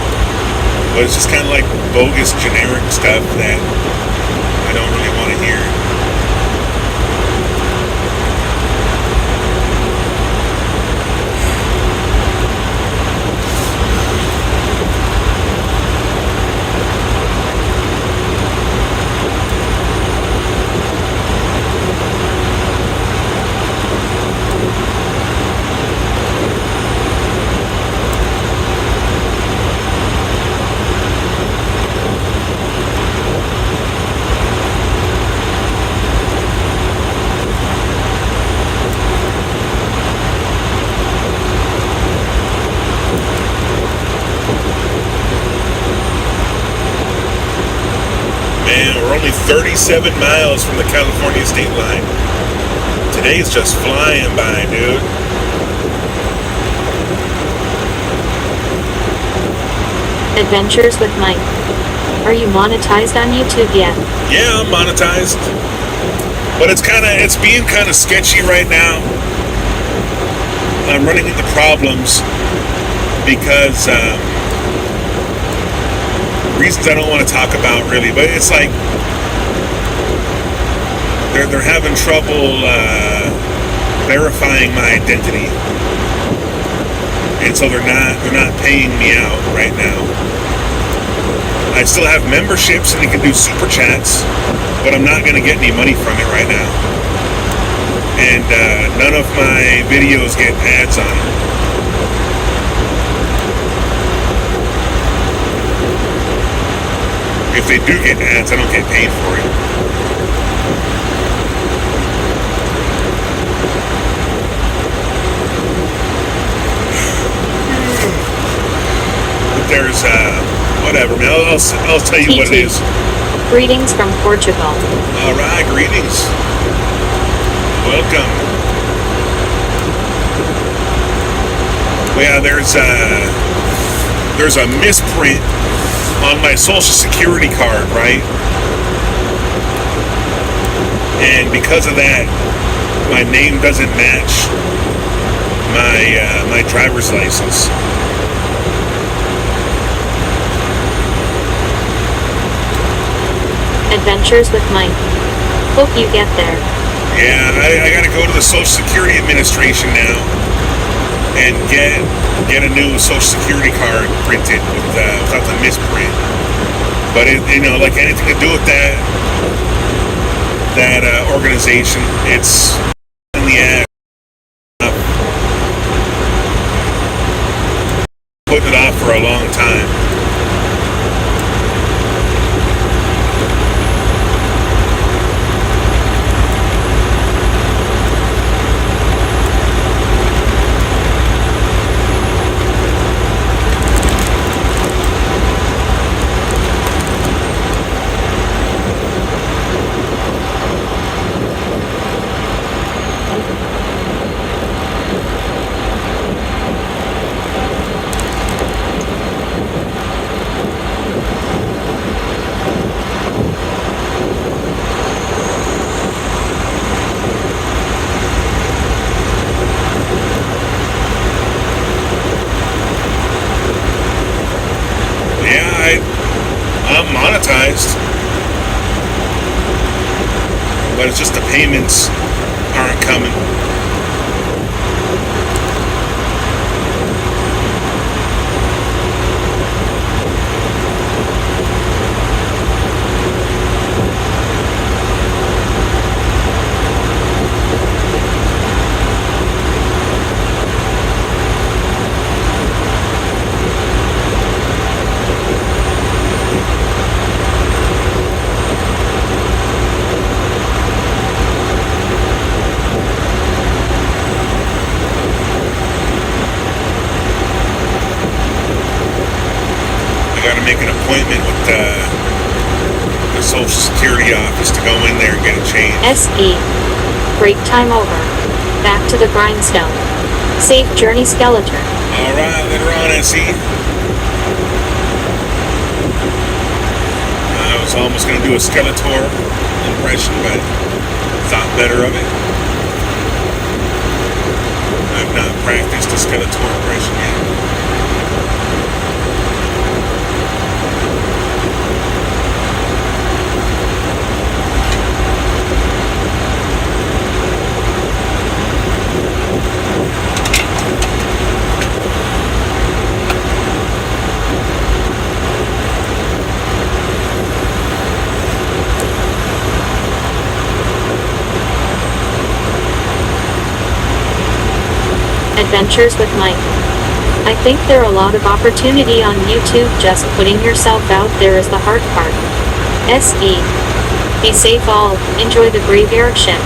but it's just kind of like bogus, generic stuff that I don't really want to hear. We're only 37 miles from the California state line. Today is just flying by, dude. Adventures with Mike. Are you monetized on YouTube yet? Yeah, I'm monetized. But it's being kind of sketchy right now. I'm running into problems because reasons I don't want to talk about really, but it's like they're having trouble verifying my identity, and so they're not paying me out right now. I still have memberships and you can do super chats, but I'm not going to get any money from it right now. And none of my videos get ads on them. If they do get ads, I don't get paid for it. But there's whatever, man. I'll tell you what it is. Greetings from Portugal. All right, greetings. Welcome. Well, yeah, there's a misprint on my Social Security card, right? And because of that, my name doesn't match my driver's license. Adventures with Mike. Hope you get there. Yeah, I gotta go to the Social Security Administration now and get a new Social Security card printed without the misprint. But like anything to do with that organization, it's in the ass. Putting it off for a long time. I'm monetized, but it's just the payments aren't coming. Make an appointment with the Social Security office to go in there and get it changed. SE. Break time over. Back to the grindstone. Safe journey, Skeletor. Alright, later on, SE. I was almost going to do a Skeletor impression, but thought better of it. I've not practiced a Skeletor impression yet. Adventures with Mike. I think there are a lot of opportunity on YouTube. Just putting yourself out there is the hard part. SE. Be safe all. Enjoy the graveyard shift.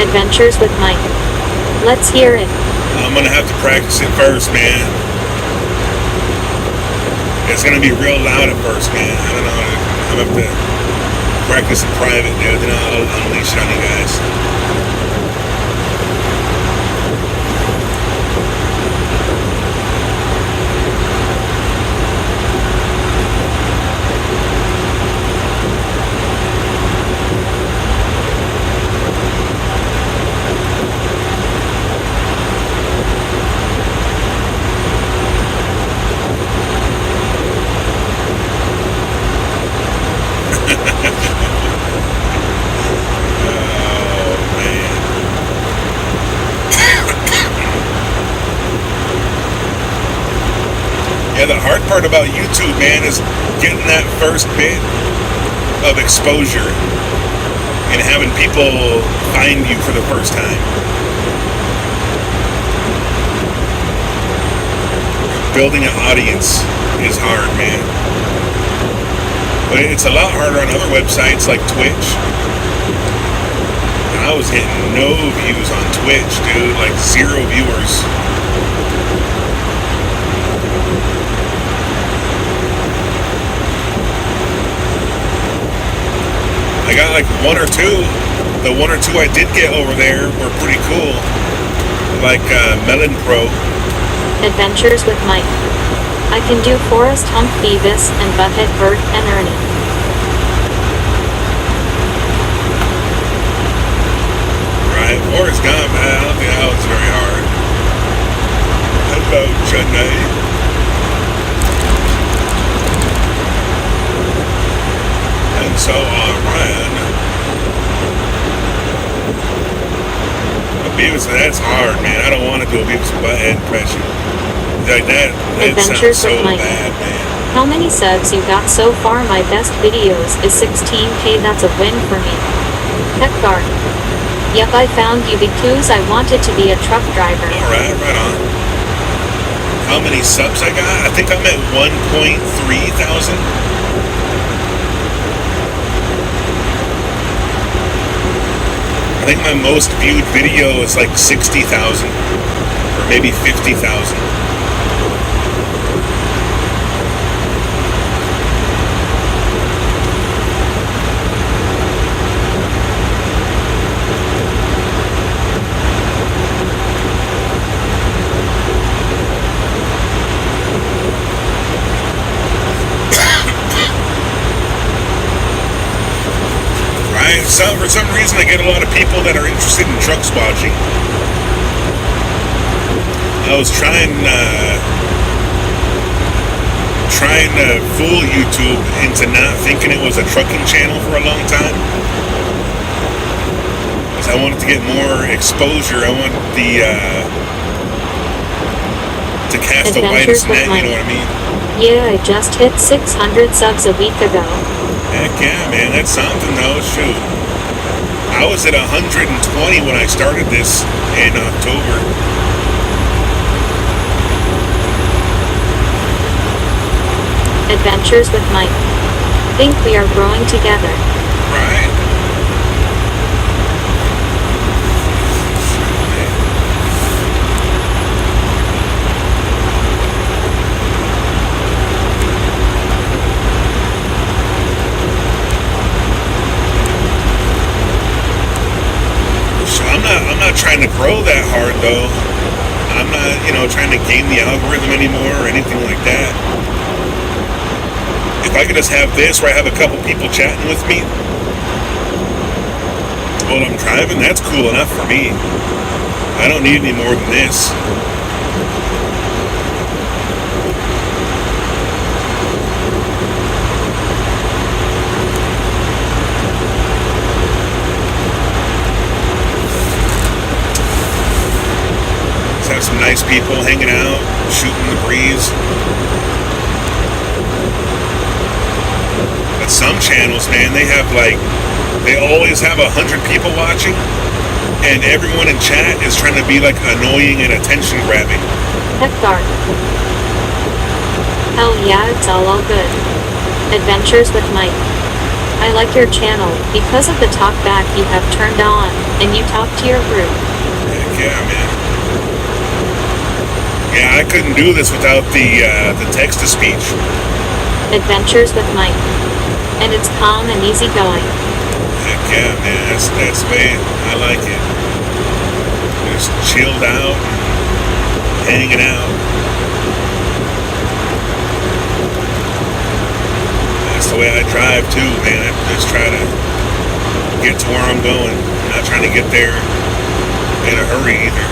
Adventures with Mike. Let's hear it. I'm gonna have to practice it first, man. It's gonna be real loud at first, man. I don't know. I'm gonna have to practice in private, dude. Then I'll unleash it on you guys. Yeah, the hard part about YouTube, man, is getting that first bit of exposure and having people find you for the first time. Building an audience is hard, man. But it's a lot harder on other websites like Twitch. I was getting no views on Twitch, dude, like 0 viewers. I got like 1 or 2. The 1 or 2 I did get over there were pretty cool. Like Melon Pro. Adventures with Mike. I can do Forrest Hump Beavis and Butthead Bert and Ernie. Right, Forrest Gump, I don't think that was very hard. Hello, Chennai. And so on, Ryan. A Beavis, that's hard, man. I don't want to do a Beavis and Butthead impression. Like that Adventures sounds so with Mike. bad, man. How many subs you got so far? My best videos is 16k. That's a win for me. Pepgar. Yep, I found you because I wanted to be a truck driver. Alright, right on. How many subs I got? I think I'm at 1.3 thousand. I think my most viewed video is like 60,000 or maybe 50,000. For some reason, I get a lot of people that are interested in truck spotting. I was trying to fool YouTube into not thinking it was a trucking channel for a long time. Because I wanted to get more exposure. I want to cast the widest net, you know what I mean? Yeah, I just hit 600 subs a week ago. Heck yeah, man, that's something though, shoot. I was at 120 when I started this in October. Adventures with Mike. Think we are growing together. Right. I'm not trying to grow that hard though. I'm not, trying to game the algorithm anymore or anything like that. If I could just have this where I have a couple people chatting with me while I'm driving, that's cool enough for me. I don't need any more than this. Have some nice people hanging out, shooting the breeze. But some channels, man, they always have 100 people watching, and everyone in chat is trying to be like annoying and attention grabbing. Pepgar. Hell yeah, it's all good. Adventures with Mike. I like your channel because of the talkback you have turned on, and you talk to your group. Heck yeah, man. Yeah, I couldn't do this without the text-to-speech. Adventures with Mike. And it's calm and easygoing. Heck yeah, man. That's the way I like it. Just chilled out, hanging out. That's the way I drive too, man. I just try to get to where I'm going. I'm not trying to get there in a hurry either.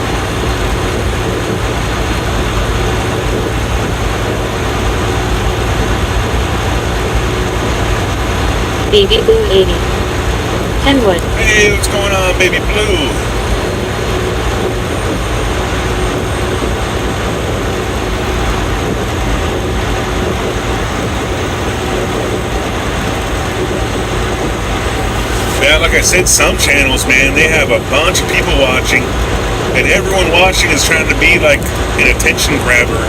Baby Blue 80. Kenwood. Hey, what's going on, Baby Blue? Yeah, like I said, some channels, man, they have a bunch of people watching, and everyone watching is trying to be like an attention grabber.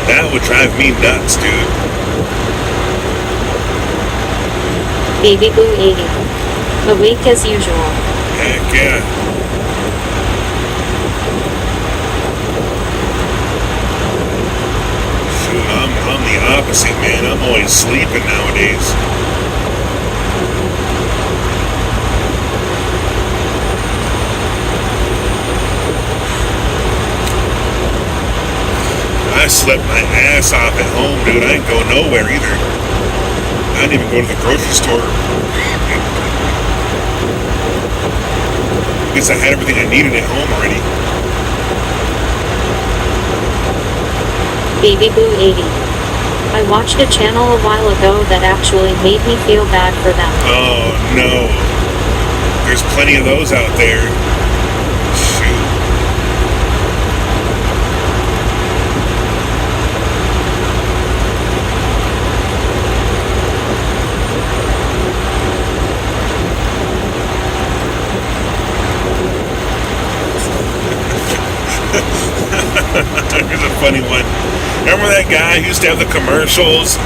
That would drive me nuts, dude. Baby Blue 80. Awake as usual. Heck yeah. Shoot, I'm the opposite, man. I'm always sleeping nowadays. I slept my ass off at home, dude. I didn't go nowhere either. I didn't even go to the grocery store. Guess I had everything I needed at home already. Baby Blue 80. I watched a channel a while ago that actually made me feel bad for them. Oh no. There's plenty of those out there. Shoot. Here's a funny one. Remember that guy who used to have the commercials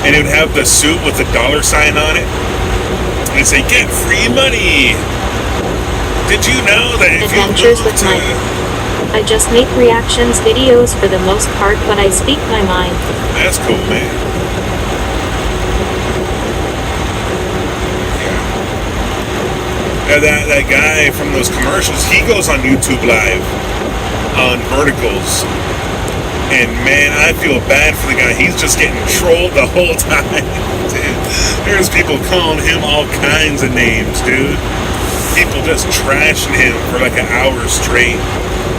and he would have the suit with the $ sign on it? And he'd say, "Get free money." Did you know that if Adventures you with Mike. I just make reactions videos for the most part, but I speak my mind. That's cool, man. Yeah, that guy from those commercials, he goes on YouTube Live on verticals. And man, I feel bad for the guy. He's just getting trolled the whole time. Dude, there's people calling him all kinds of names, dude. People just trashing him for like an hour straight.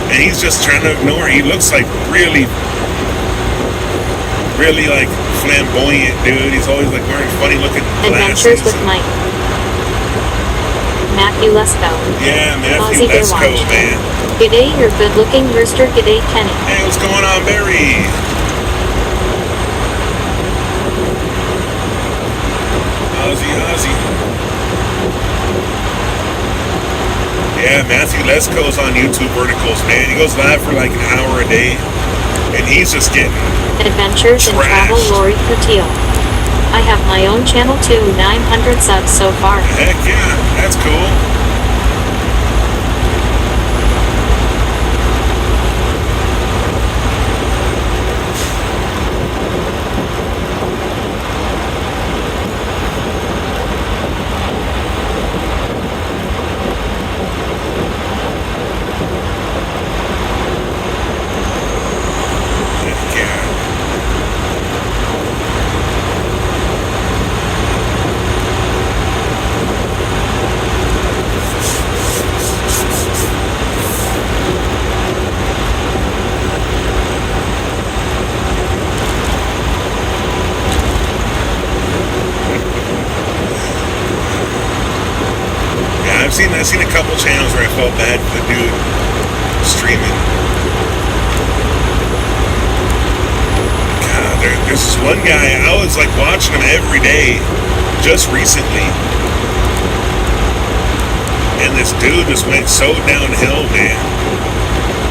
And he's just trying to ignore it. He looks like really like flamboyant, dude. He's always like wearing funny looking glasses. Adventures with Mike. Matthew Lesko. Yeah, Matthew Aussie Lesko, Baywatch. man. G'day, you're good looking rooster. G'day, Kenny. Hey, what's going on, Barry? Ozzy. Yeah, Matthew Lesko's on YouTube verticals, man. He goes live for like an hour a day, and he's just getting Adventures in Travel, trashed. Lori Coutil. I have my own channel too, 900 subs so far. Heck yeah, that's cool. Heck yeah. I've seen a couple channels where I felt bad for the dude streaming. God, there's this one guy, I was like watching him every day just recently. And this dude just went so downhill, man.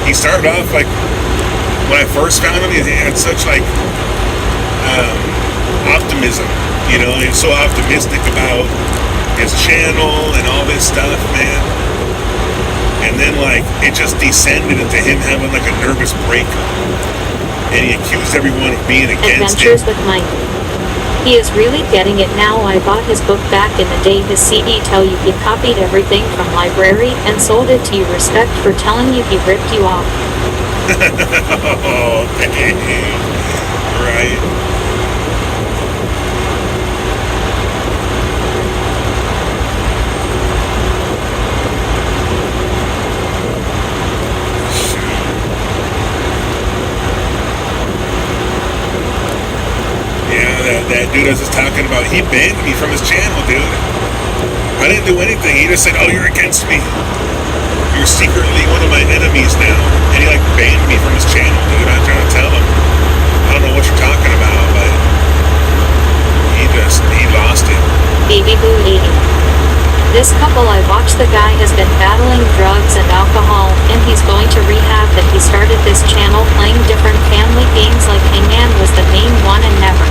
He started off like, when I first found him, he had such like optimism. You know, he was so optimistic about his channel and all this stuff, man. And then like it just descended into him having like a nervous breakup, and he accused everyone of being against Adventures him. with Mike. He is really getting it now. I bought his book back in the day. His CD tell you he copied everything from library and sold it to you. Respect for telling you he ripped you off. Oh, dang. Right. That dude I was just talking about, he banned me from his channel, dude. I didn't do anything. He just said, oh, you're against me. You're secretly one of my enemies now. And he like banned me from his channel, dude. I'm trying to tell him. I don't know what you're talking about, but he lost it. Baby Boo 80. This couple I watched, the guy has been battling drugs and alcohol, and he's going to rehab, but he started this channel playing different family games like Hangman was the main one and never.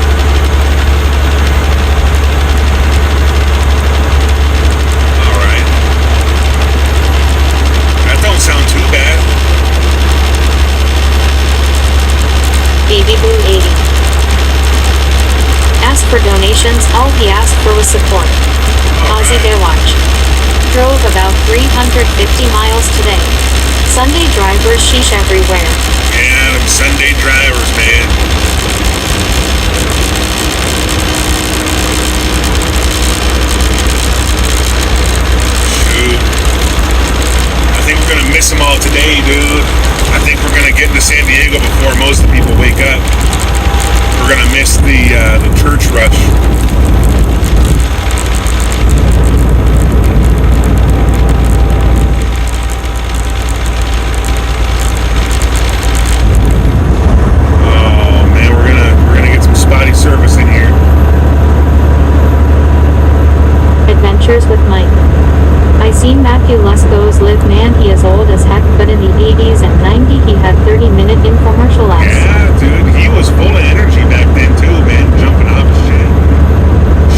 Alright. That don't sound too bad. Baby Boo 80. Asked for donations, all he asked for was support. Aussie Baywatch. Drove about 350 miles today. Sunday drivers, sheesh everywhere. Yeah, them Sunday drivers, man. Shoot. I think we're gonna miss them all today, dude. I think we're gonna get into San Diego before most of the people wake up. We're gonna miss the church rush. Service in here. Adventures with Mike. I seen Matthew Lesko's live, man, he is old as heck, but in the 80s and 90s he had 30-minute infomercial ads. Yeah, dude, he was full of energy back then too, man, jumping off shit,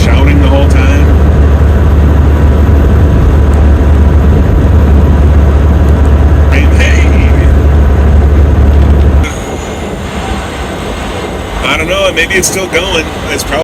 shouting the whole time. Hey. I don't know, maybe it's still going. It's probably